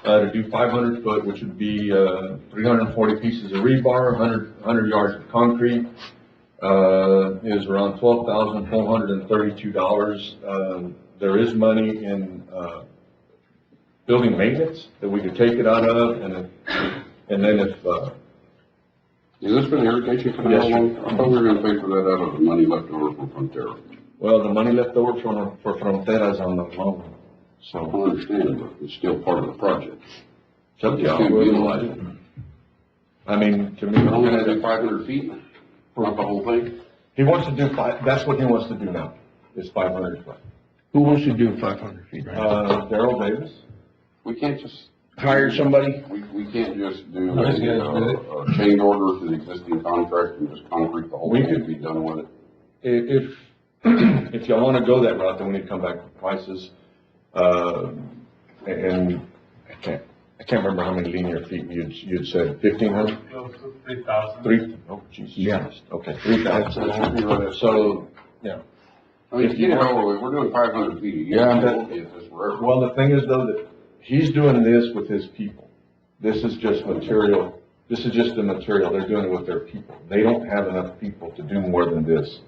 to do 500 foot, which would be, 340 pieces of rebar, 100 yards of concrete, is around $12,432. There is money in, building maintenance that we could take it out of, and then if, Is this been irrigation canal? Yes, sir. I thought we were gonna pay for that out of the money left over from Fonterra. well, the money left over for Fonterra is on the loan, I understand, but it's still part of the project. So, It can't be utilized. I mean, to me, We're only gonna do 500 feet, not the whole thing? he wants to do that's what he wants to do now, is 500 foot. Who wants to do 500 feet, right? Darrell Davis. We can't just. Hire somebody? We can't just do Nice guys, a change order to the existing contract and just concrete the whole We thing could- and be done with it. If y'all wanna go that route, then we need to come back with prices, and I can't remember how many linear feet you'd said, 1,500? 3,000. Oh, Jesus Yeah. Christ, okay, 3,000. So, yeah. I mean, to get it over with, we're doing 500 feet a year. Yeah, We'll get this forever. Well, the thing is though, that he's doing this with his people. This is just material, this is just the material, they're doing it with their people. They don't have enough people to do more than this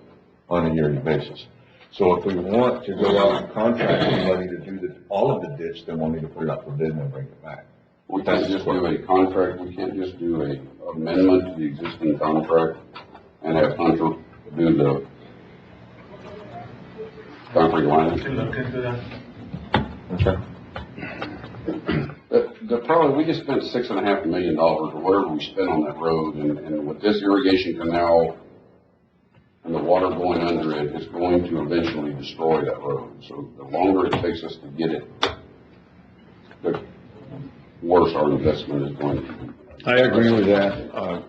on a yearly basis. So if we want to go out and contract somebody to do all of the ditch, then we'll need to put it up for bid and then bring it back. We can't just do a contract, we can't just do a amendment to the existing contract and have Hunter do the concrete line. Okay. The problem, we just spent $6.5 million or whatever we spent on that road, and with this irrigation canal and the water going under it, it's going to eventually destroy that road. So the longer it takes us to get it, the worse our investment is going to be. I agree with that,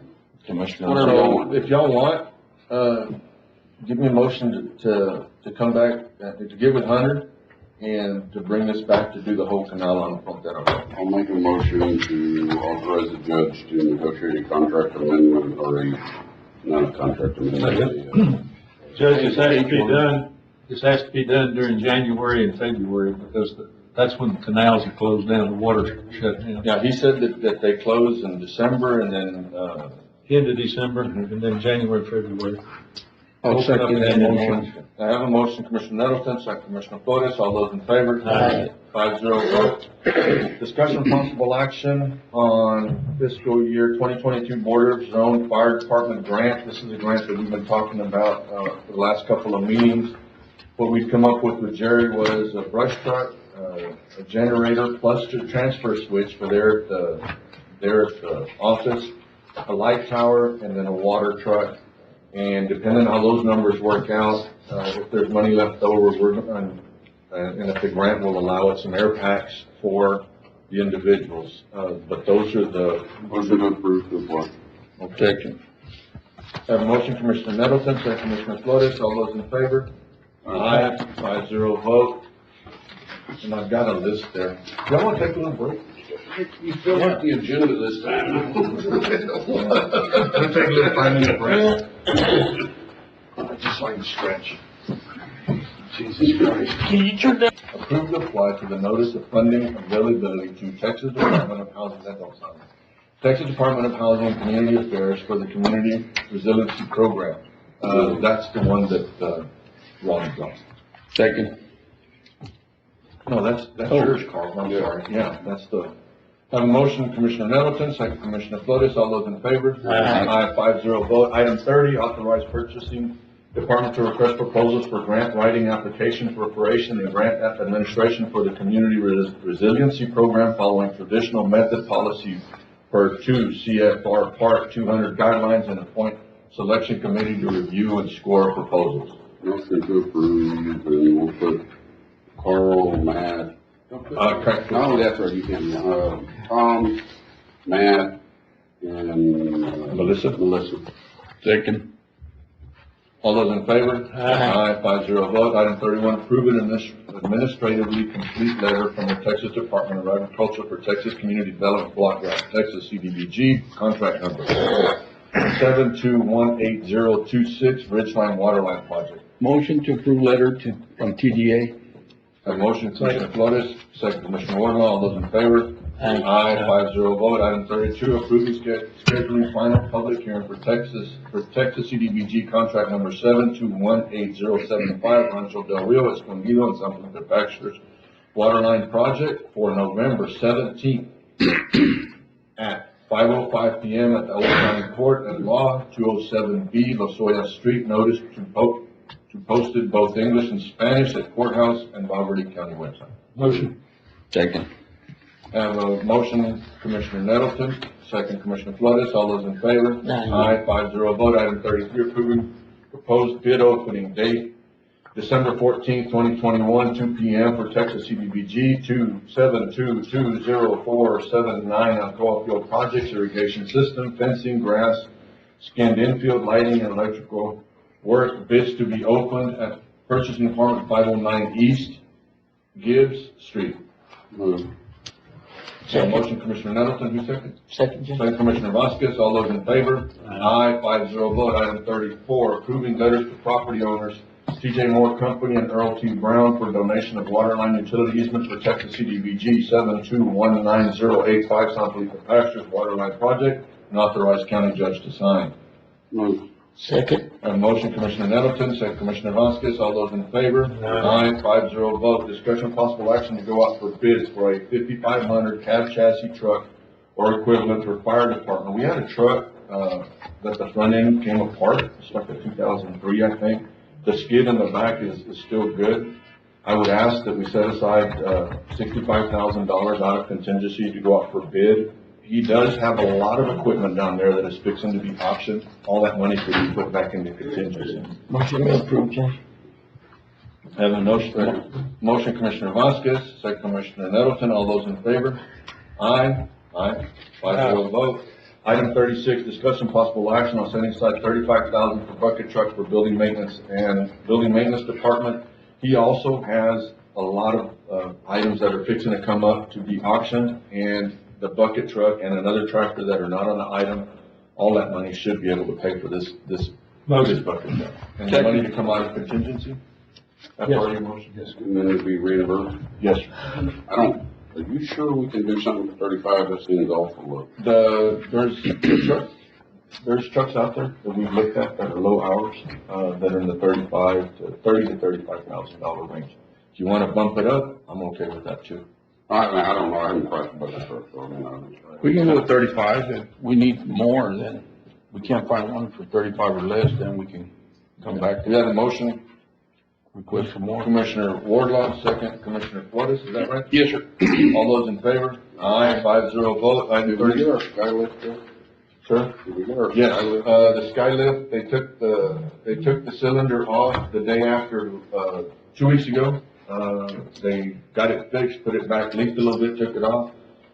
Commissioner. Whatever y'all want. So if y'all want, give me a motion to come back, to get with Hunter and to bring this back to do the whole canal on Fonterra. I'll make a motion to authorize the judge to negotiate a contract amendment or not a contract amendment. Judge, this has to be done during January and February, because that's when the canals are closed down, the water shut down. Yeah, he said that they close in December and then, End of December, and then January, February. I'll second that motion. I have a motion, Commissioner Nettleton, second Commissioner Flores, all those in favor? Aye. 5-0 vote. Discussion possible action on fiscal year 2022 Border Zone Fire Department grant. This is a grant that we've been talking about, for the last couple of meetings. What we've come up with Jerry was a brush truck, a generator plus the transfer switch for their office, a light tower, and then a water truck. And depending on how those numbers work out, if there's money left over, and if the grant will allow it, some air packs for the individuals. But those are the. Motion to approve the one. Second. I have a motion, Commissioner Nettleton, second Commissioner Flores, all those in favor? Aye. 5-0 vote. And I've got a list there. Do y'all want to take a little break? You filled out the agenda this time. We'll take a little 5-minute break. Just so I can stretch. Jesus Christ. Can you turn that? Approve to apply to the notice of funding availability to Texas Department of Housing, Texas Department of Housing and Community Affairs for the Community Resiliency Program. That's the one that, Ron got. Second. No, that's yours, Carl, I'm sorry, yeah, that's the, I have a motion, Commissioner Nettleton, second Commissioner Flores, all those in favor? Aye. Aye, 5-0 vote. Item 30, authorized purchasing Department to request proposals for grant writing application for preparation and grant administration for the Community Resiliency Program following traditional method policy per 2 CFR Part 200 guidelines, and appoint selection committee to review and score proposals. Motion to approve, and we'll put Carl, Matt. No, that's right, you can, Tom, Matt, and Melissa. Second. All those in favor? Aye. 5-0 vote. Item 31, approve an administratively complete letter from the Texas Department of Agriculture for Texas Community Development Block Grant, Texas CDBG, contract number 721826, Ridgeline Waterline Project. Motion to approve letter from TDA. A motion, Commissioner Flores, second Commissioner Warden, all those in favor? Aye. 5-0 vote. Item 32, approving scheduling final public hearing for Texas CDBG contract number 721875, Rancho Del Rio, Escondido, and San Felipe Baxter's Waterline Project for November 17th at 5:05 p.m. at the Old County Court at Law 207B, Lozoya Street. Notice to posted both English and Spanish at courthouse and Valverde County website. Motion. Second. I have a motion, Commissioner Nettleton, second Commissioner Flores. All those in favor? Aye. 5-0 vote. Item 33, approving proposed bid opening date, December 14th, 2021, 2 p.m. for Texas CDBG 2722047 Alcoa Field Projects, irrigation system, fencing, grass, skinned infield, lighting, and electrical work. Bids to be opened at Purchasing Department 509 East Gibbs Street. So motion, Commissioner Nettleton, who's second? Second. Second, Commissioner Vasquez. All those in favor? Aye. 5-0 vote. Item 34, approving letters to property owners, T.J. Moore Company and Earl T. Brown for donation of waterline utility easement for Texas CDBG 7219085 San Felipe Pastures Waterline Project, and authorize county judge to sign. Second. A motion, Commissioner Nettleton, second Commissioner Vasquez. All those in favor? Aye. 5-0 vote. Discussion possible action to go out for bids for a 5500 cab chassis truck or equivalent for fire department. We had a truck, that the front end came apart, stuck at 2003, I think. The skid in the back is still good. I would ask that we set aside, $65,000 out of contingency to go out for bid. He does have a lot of equipment down there that is fixing to be auctioned. All that money could be put back into contingency. Motion to approve, Judge. I have a motion, Commissioner Vasquez, second Commissioner Nettleton. All those in favor? Aye. 5-0 vote. Item 36, discussion possible action on setting aside $35,000 for bucket truck for building maintenance and building maintenance department. He also has a lot of items that are fixing to come up to be auctioned, and the bucket truck and another tractor that are not on the item, all that money should be able to pay for this bucket truck. And the money to come out of contingency? That's already a motion? Yes. And then it'd be reimbursed? Yes, sir. Are you sure we can do something for 35? That seems awful low. There's trucks out there that we've looked at that are low hours, that are in the $30 to $35,000 range. If you want to bump it up, I'm okay with that too. I don't know, I haven't priced about the truck, so We can go with 35. If we need more, then we can't find one for 35 or less, then we can come back. We have a motion. Request for more. Commissioner Wardlaw, second Commissioner Flores, is that right? Yes, sir. All those in favor? Aye. 5-0 vote. Item 30. Sir? Yes, the skylift, they took the cylinder off the day after, 2 weeks ago. They got it fixed, put it back, leaked a little bit, took it off,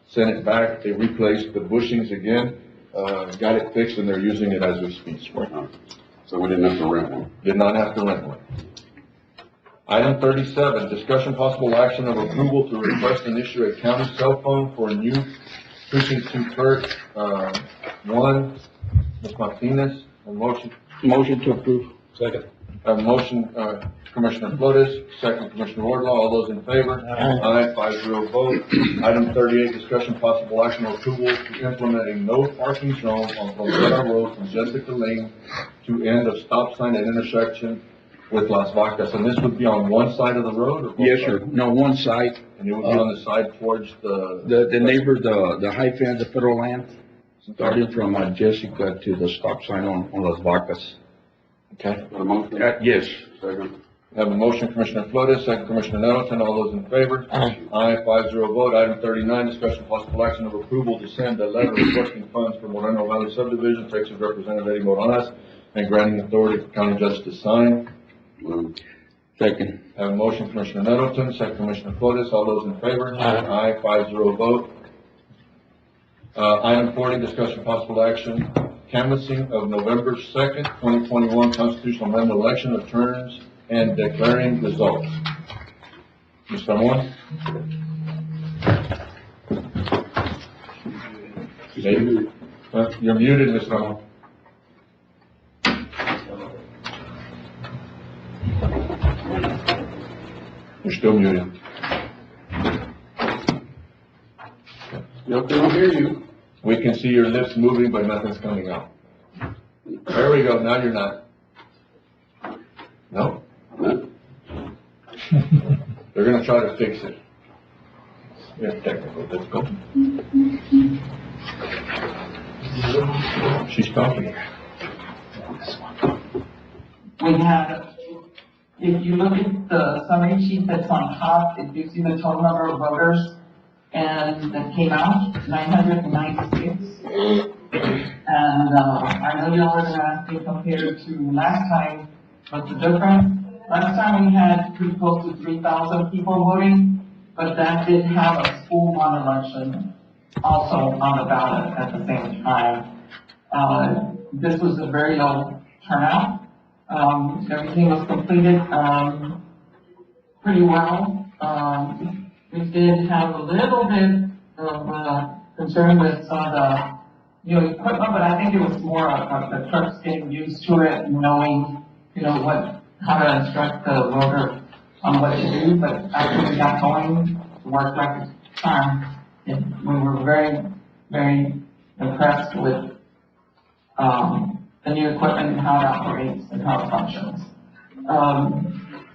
sent it back. They replaced the bushings again, got it fixed, and they're using it as we speak. So we didn't have to rent one? Did not have to rent one. Item 37, discussion possible action of approval to request and issue a county cell phone for a new precinct 2 clerk, 1, Ms. Martinez. A motion? Motion to approve. Second. A motion, Commissioner Flores, second Commissioner Wardlaw. All those in favor? Aye. 5-0 vote. Item 38, discussion possible action of approval to implement a no parking zone on Fonterra Road from Jessica Lane to end of stop sign at intersection with Las Vacas. And this would be on one side of the road? Or Yes, sir. No, one side. And it would be on the side towards the neighbor, the high fence, the federal land, starting from Jessica to the stop sign on Las Vacas. Okay. Got a motion? Yes. Second. Have a motion, Commissioner Flores, second Commissioner Nettleton, all those in favor? Aye. Aye, 5-0 vote. Item 39, discussion possible action of approval to send a letter requesting funds for Moreno Valley subdivision, Texas Representative Eddie Morales, and granting authority for county judge to sign. Second. Have a motion, Commissioner Nettleton, second Commissioner Flores, all those in favor? Aye. Aye, 5-0 vote. Item 40, discussion possible action, canvassing of November 2nd, 2021 constitutional amendment election of terms and declaring results. Mr. Amor? You're muted, Mr. Amor. You're still muted. Yep, they don't hear you. We can see your lips moving, but nothing's coming out. There we go, now you're not. No? No. They're gonna try to fix it. We have technical difficulty. She's talking. We had, if you look at the summary sheet that's on top, it gives you the total number of voters and that came out, 996. And I know y'all are asking compared to last time, what's the difference? Last time we had pretty close to 3,000 people voting, but that did have a school bond election also on the ballot at the same time. This was a very low turnout. Everything was completed pretty well. We did have a little bit of concern with some of the new equipment, but I think it was more of the clerks getting used to it and knowing, how to instruct the voter on what to do. But after we got going, it worked like a charm. We were very, very impressed with the new equipment and how it operates and how it functions.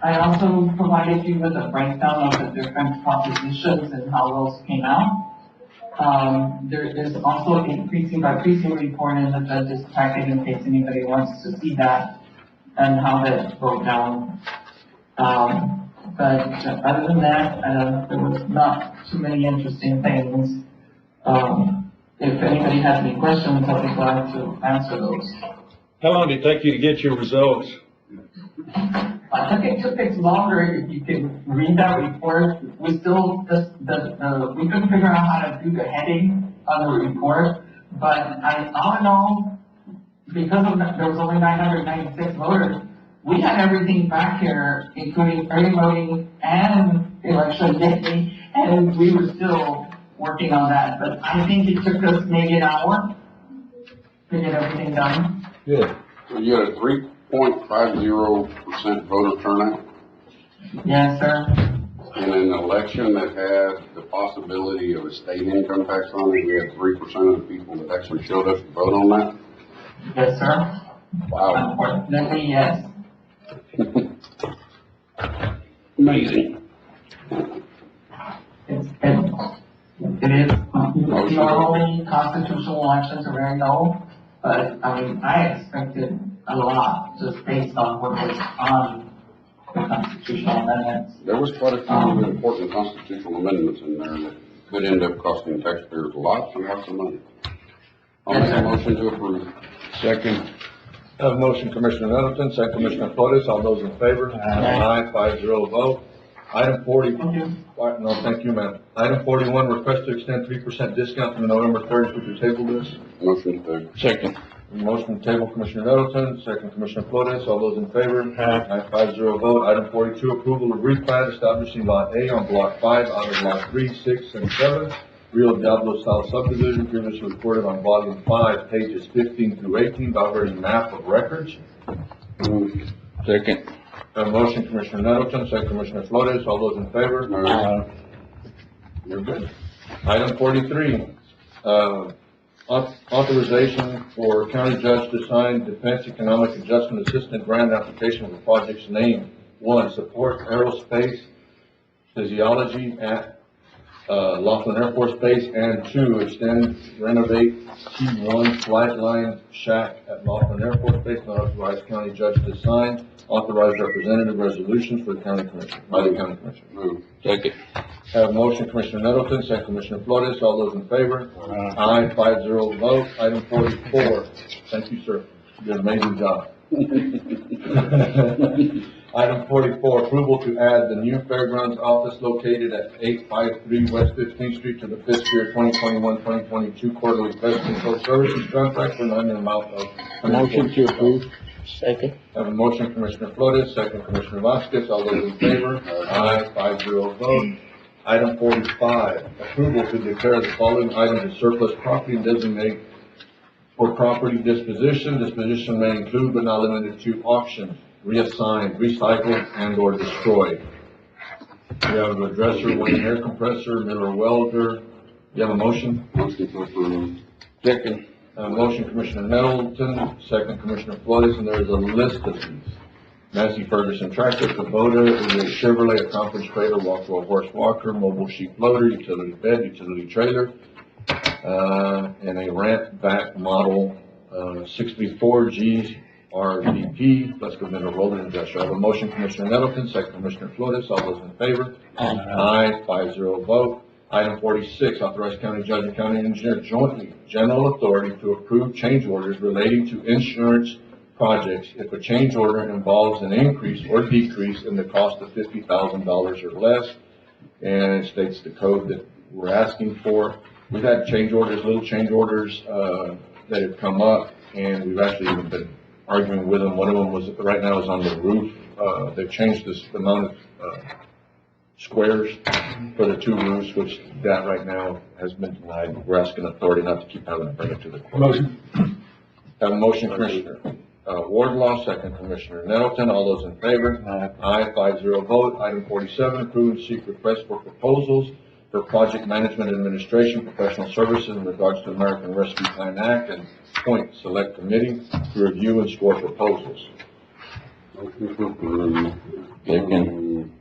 I also provided you with a breakdown of the different propositions and how those came out. There is also an increasing by precinct report in the judge's packet in case anybody wants to see that and how that broke down. But other than that, there was not too many interesting things. If anybody has any questions, I'll be glad to answer those. How long did it take you to get your results? I think it just takes longer if you can read that report. We still we couldn't figure out how to do the heading on the report, but all in all, because there was only 996 voters, we had everything back here, including early voting and election day, and we were still working on that. But I think it took us maybe an hour to get everything done. Good. So you had a 3.50% voter turnout Yes, sir. in an election that had the possibility of a state income tax on it. We had 3% of the people that actually showed up to vote on that. Yes, sir. Wow. Unfortunately, yes. Amazing. It is, normally constitutional elections are very low, but I expected a lot just based on what was on the constitutional amendments. There was quite a few important constitutional amendments in there that could end up costing taxpayers lots and lots of money. I'll make a motion to approve. Second. Have a motion, Commissioner Nettleton, second Commissioner Flores, all those in favor? Aye. 5-0 vote. Item 40. No, thank you, ma'am. Item 41, request to extend 3% discount from November 3rd. Would you table this? Motion to table. Second. Motion to table, Commissioner Nettleton, second Commissioner Flores, all those in favor? Aye. 5-0 vote. Item 42, approval of replat establishing Lot A on Block 5 out of Lot 3, 6, and 7. Rio Diablo style subdivision previously recorded on volume 5, pages 15 through 18, Valverde map of records. Second. A motion, Commissioner Nettleton, second Commissioner Flores, all those in favor? You're good. Item 43, authorization for county judge to sign Defense Economic Adjustment Assistance Grant application for projects named: 1, support aerospace physiology Laughlin Air Force Base, and 2, extend, renovate T1 flight line shack at Laughlin Air Force Base, and authorize county judge to sign authorized representative resolutions for the county commission, by the county commission. Move. Second. Have a motion, Commissioner Nettleton, second Commissioner Flores, all those in favor? Aye, 5-0 vote. Item 44, thank you, sir, you did an amazing job. Item 44, approval to add the new Fairgrounds office located at 853 West 15th Street to the fiscal year 2021-2022 quarterly pest control services contract for an amount of. Motion to approve. Second. Have a motion, Commissioner Flores, second Commissioner Vasquez, all those in favor? Aye, 5-0 vote. Item 45, approval to declare the following items as surplus property and designate for property disposition. Disposition may include but not limited to auction, reassigned, recycled, and or destroyed. We have a dresser, one air compressor, Miller welder. You have a motion? Motion to approve. Second. Motion, Commissioner Nettleton, second Commissioner Flores, and there is a list of these. Massey Ferguson tractor, Kubota, a Chevrolet, a conference trailer, Walkwell horse walker, mobile sheep loader, utility bed, utility trailer, and a ramp back model, 64G RVP. Let's go into roller and dresser. I have a motion, Commissioner Nettleton, second Commissioner Flores, all those in favor? Aye, 5-0 vote. Item 46, authorize county judge and county engineer jointly general authority to approve change orders relating to insurance projects if a change order involves an increase or decrease in the cost of $50,000 or less. And it states the code that we're asking for. We've had change orders, little change orders, that have come up, and we've actually even been arguing with them. One of them was, right now, is on the roof. They've changed this amount of, squares for the 2 roofs, which that right now has been denied. We're asking authority not to keep having to bring it to the court. Motion. Have a motion, Commissioner Wardlaw, second Commissioner Nettleton, all those in favor? Aye, 5-0 vote. Item 47, approve and seek request for proposals for project management administration, professional services in regards to American Rescue Plan Act, and appoint select committee to review and score proposals. Motion to approve. Second.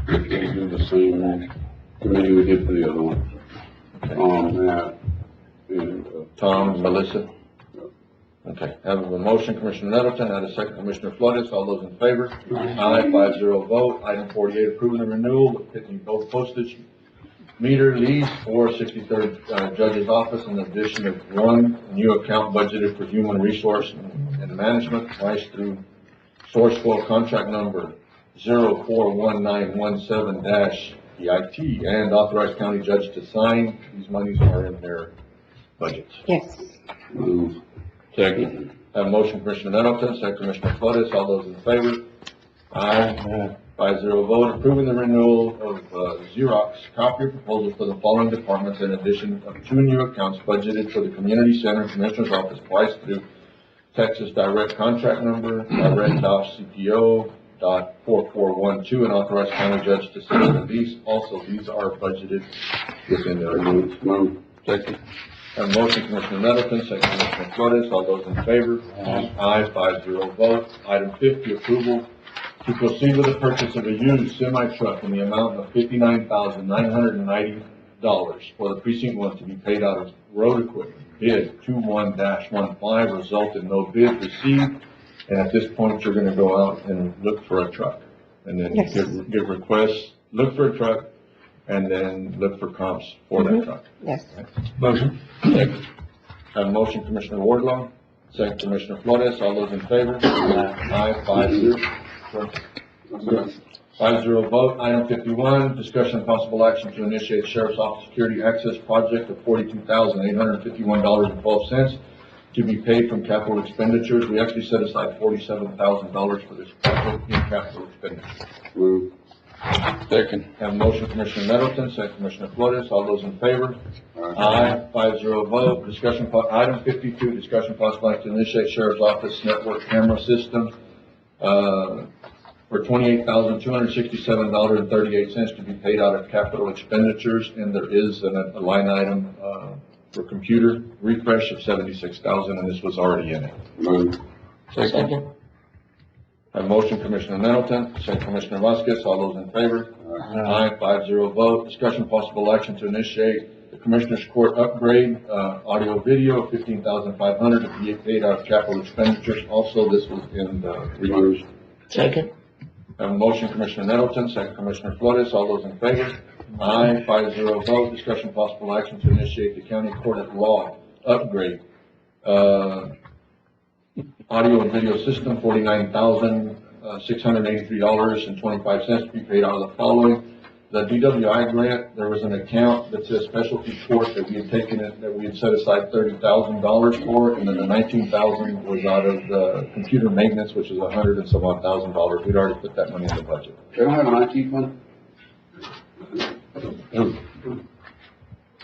We'll do the same committee we did for the other one. Matt and, Tom and Melissa? Okay, have a motion, Commissioner Nettleton, and a second, Commissioner Flores, all those in favor? Aye, 5-0 vote. Item 48, approving the renewal of Pitney Bowes postage meter lease for 63rd Judge's Office, in addition of 1 new account budgeted for human resource and management, priced through Sourcewell contract number 041917-EIT, and authorize county judge to sign. These monies are in their budgets. Yes. move. Second. Have a motion, Commissioner Nettleton, second Commissioner Flores, all those in favor? Aye. 5-0 vote, approving the renewal of Xerox copier proposal for the following departments, in addition of 2 new accounts budgeted for the community center Commissioner's Office, priced through Texas Direct contract number, direct.cpo.4412, and authorize county judge to sign these. Also, these are budgeted within their accounts. Move. Second. Have a motion, Commissioner Nettleton, second Commissioner Flores, all those in favor? Aye, 5-0 vote. Item 50, approval to proceed with the purchase of a used semi-truck in the amount of $59,990 for the precinct 1 to be paid out of road equipment. Bid 21-15, result in no bid received. And at this point, you're gonna go out and look for a truck. And then Yes. get requests, look for a truck, and then look for comps for that truck. Yes. Motion. Second. Have a motion, Commissioner Wardlaw, second Commissioner Flores, all those in favor? Aye, 5-0. 5-0 vote. Item 51, discussion and possible action to initiate Sheriff's Office Security Access Project of $42,851.12 to be paid from capital expenditures. We actually set aside $47,000 for this project in capital expenditures. Move. Second. Have a motion, Commissioner Nettleton, second Commissioner Flores, all those in favor? Aye. 5-0 vote. Item 52, discussion possible action to initiate Sheriff's Office Network Camera System, for $28,267.38 to be paid out of capital expenditures, and there is a line item, for computer refresh of $76,000, and this was already in it. Move. Second. A motion, Commissioner Nettleton, second Commissioner Vasquez, all those in favor? Aye, 5-0 vote. Discussion possible action to initiate the Commissioners Court upgrade, audio video, $15,500 to be paid out of capital expenditures. Also, this was in the reuse. Second. A motion, Commissioner Nettleton, second Commissioner Flores, all those in favor? Aye, 5-0 vote. Discussion possible action to initiate the county court at law upgrade, audio and video system, $49,683.25 to be paid out of the following. The DWI grant, there was an account that says specialty court that we had taken it, that we had set aside $30,000 for, and then the $19,000 was out of the computer maintenance, which is $100 and some odd thousand. We'd already put that money in the budget. They don't have an IT fund?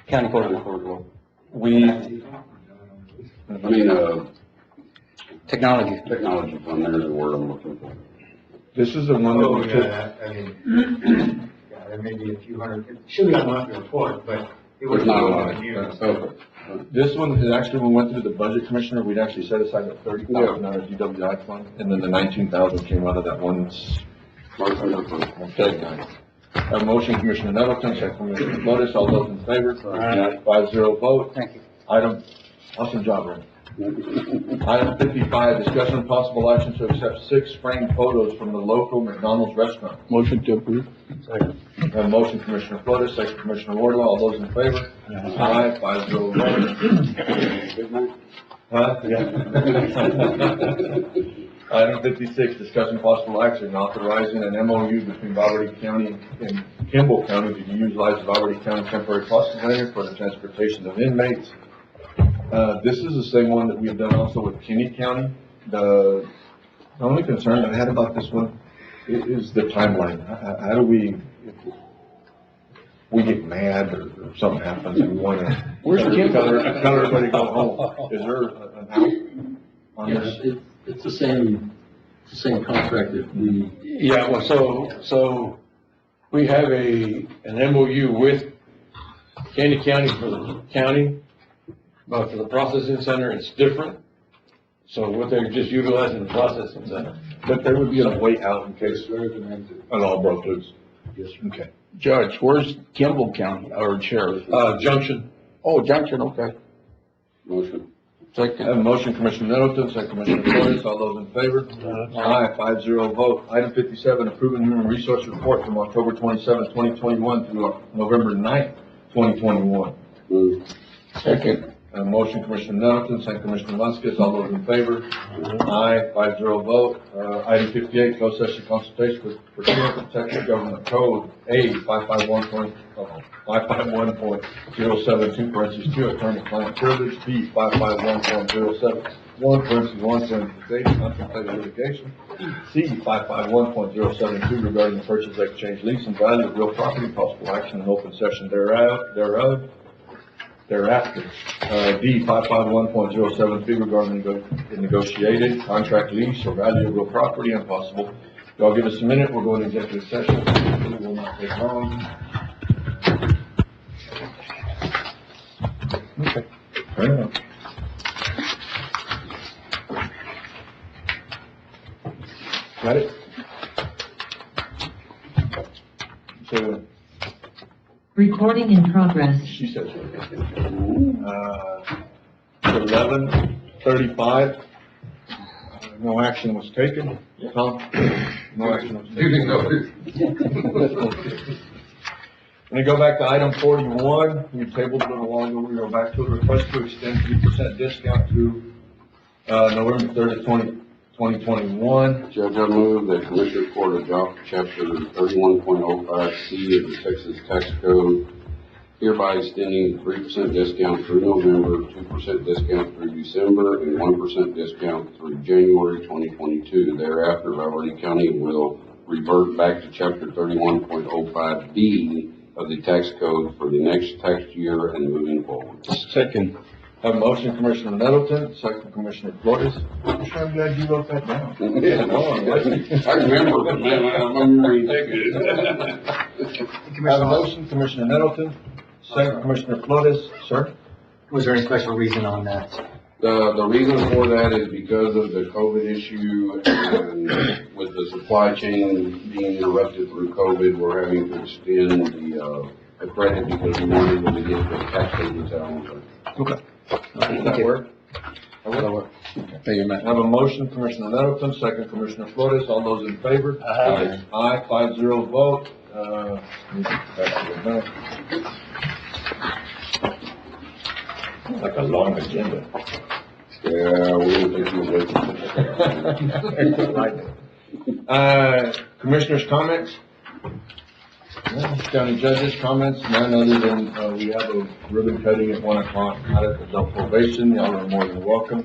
County Court. Technology. Technology fund, there's the word I'm looking for. This is the one that we took. There may be a few hundred, it should be on the report, but it was There's not a not lot. on here. This one is actually, when we went through the budget, Commissioner, we'd actually set aside the $30,000 out of DWI fund, and then the $19,000 came out of that one. A motion, Commissioner Nettleton, second Commissioner Flores, all those in favor? 5-0 vote. Thank you. Awesome job, Ray. Item 55, discussion and possible action to accept 6 framed photos from the local McDonald's restaurant. Motion to approve. Second. A motion, Commissioner Flores, second Commissioner Wardlaw, all those in favor? Aye, 5-0 vote. Item 56, discussion possible action authorizing an MOU between Valverde County and Kimball County to utilize Valverde County temporary processing area for the transportation of inmates. This is the same one that we have done also with Kinney County. The only concern I had about this one is the timeline. How do we get mad or something happens and we want to tell everybody to go home? Is there an out on this? It's the same contract that we. Yeah, well, so we have an MOU with Candy County for the county, but for the processing center, it's different. So what they're just utilizing the processing center. But there would be a way out in case it all broke loose. Yes, Okay. Judge, where's Kimball County or Sheriff? Junction. Oh, Junction, okay. Motion. Second. A motion, Commissioner Nettleton, second Commissioner Flores, all those in favor? Aye, 5-0 vote. Item 57, approving human resource report from October 27, 2021 through November 9, 2021. Second. A motion, Commissioner Nettleton, second Commissioner Vasquez, all those in favor? Aye, 5-0 vote. Item 58, closed session consultation with Procurement Protection Government Code A 551.072, parentheses 2, attorney-client privilege, B 551.071, parentheses 1, parentheses 8, contemplated litigation, C 551.072, regarding the purchase, exchange, lease, and value of real property, possible action in open session thereafter. D 551.073, regarding the negotiated contract, lease, or value of real property, and possible. Y'all give us a minute, we'll go into executive session, it will not take long. Okay. Fair enough. Got it? So, Recording in progress. she says, 11:35, no action was taken. Tom? No action was taken. Let me go back to item 41, we tabled it a little while ago, we go back to a request to extend 3% discount through, November 30th, 2021. Judge, I move that Commissioner Court adopt Chapter 31.05C of the Texas Tax Code, hereby extending 3% discount through November, 2% discount through December, and 1% discount through January 2022. Thereafter, Valverde County will revert back to Chapter 31.05B of the tax code for the next tax year and moving forward. Second. Have a motion, Commissioner Nettleton, second Commissioner Flores. I'm sure I'm glad you wrote that down. Yeah, I remember, but man, I'm memory Have a motion, Commissioner Nettleton, second Commissioner Flores, sir? Was there any special reason on that? The reason for that is because of the COVID issue and with the supply chain being interrupted through COVID, we're having to extend the credit because we weren't able to get the tax statements out on time. Okay. Does that work? That'll work. Thank you, I Matt. have a motion, Commissioner Nettleton, second Commissioner Flores, all those in favor? Aye. Aye, 5-0 vote, back to the minute. Like a long agenda. Yeah, we'll take you away. Commissioners' comments? No, county judges' comments, none other than, we have a ribbon cutting at 1 o'clock out at adult probation, y'all are more than welcome.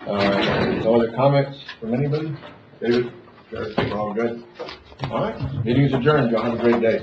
No other comments from anybody? David, Jared, we're all good? All right, meeting's adjourned, y'all have a great day.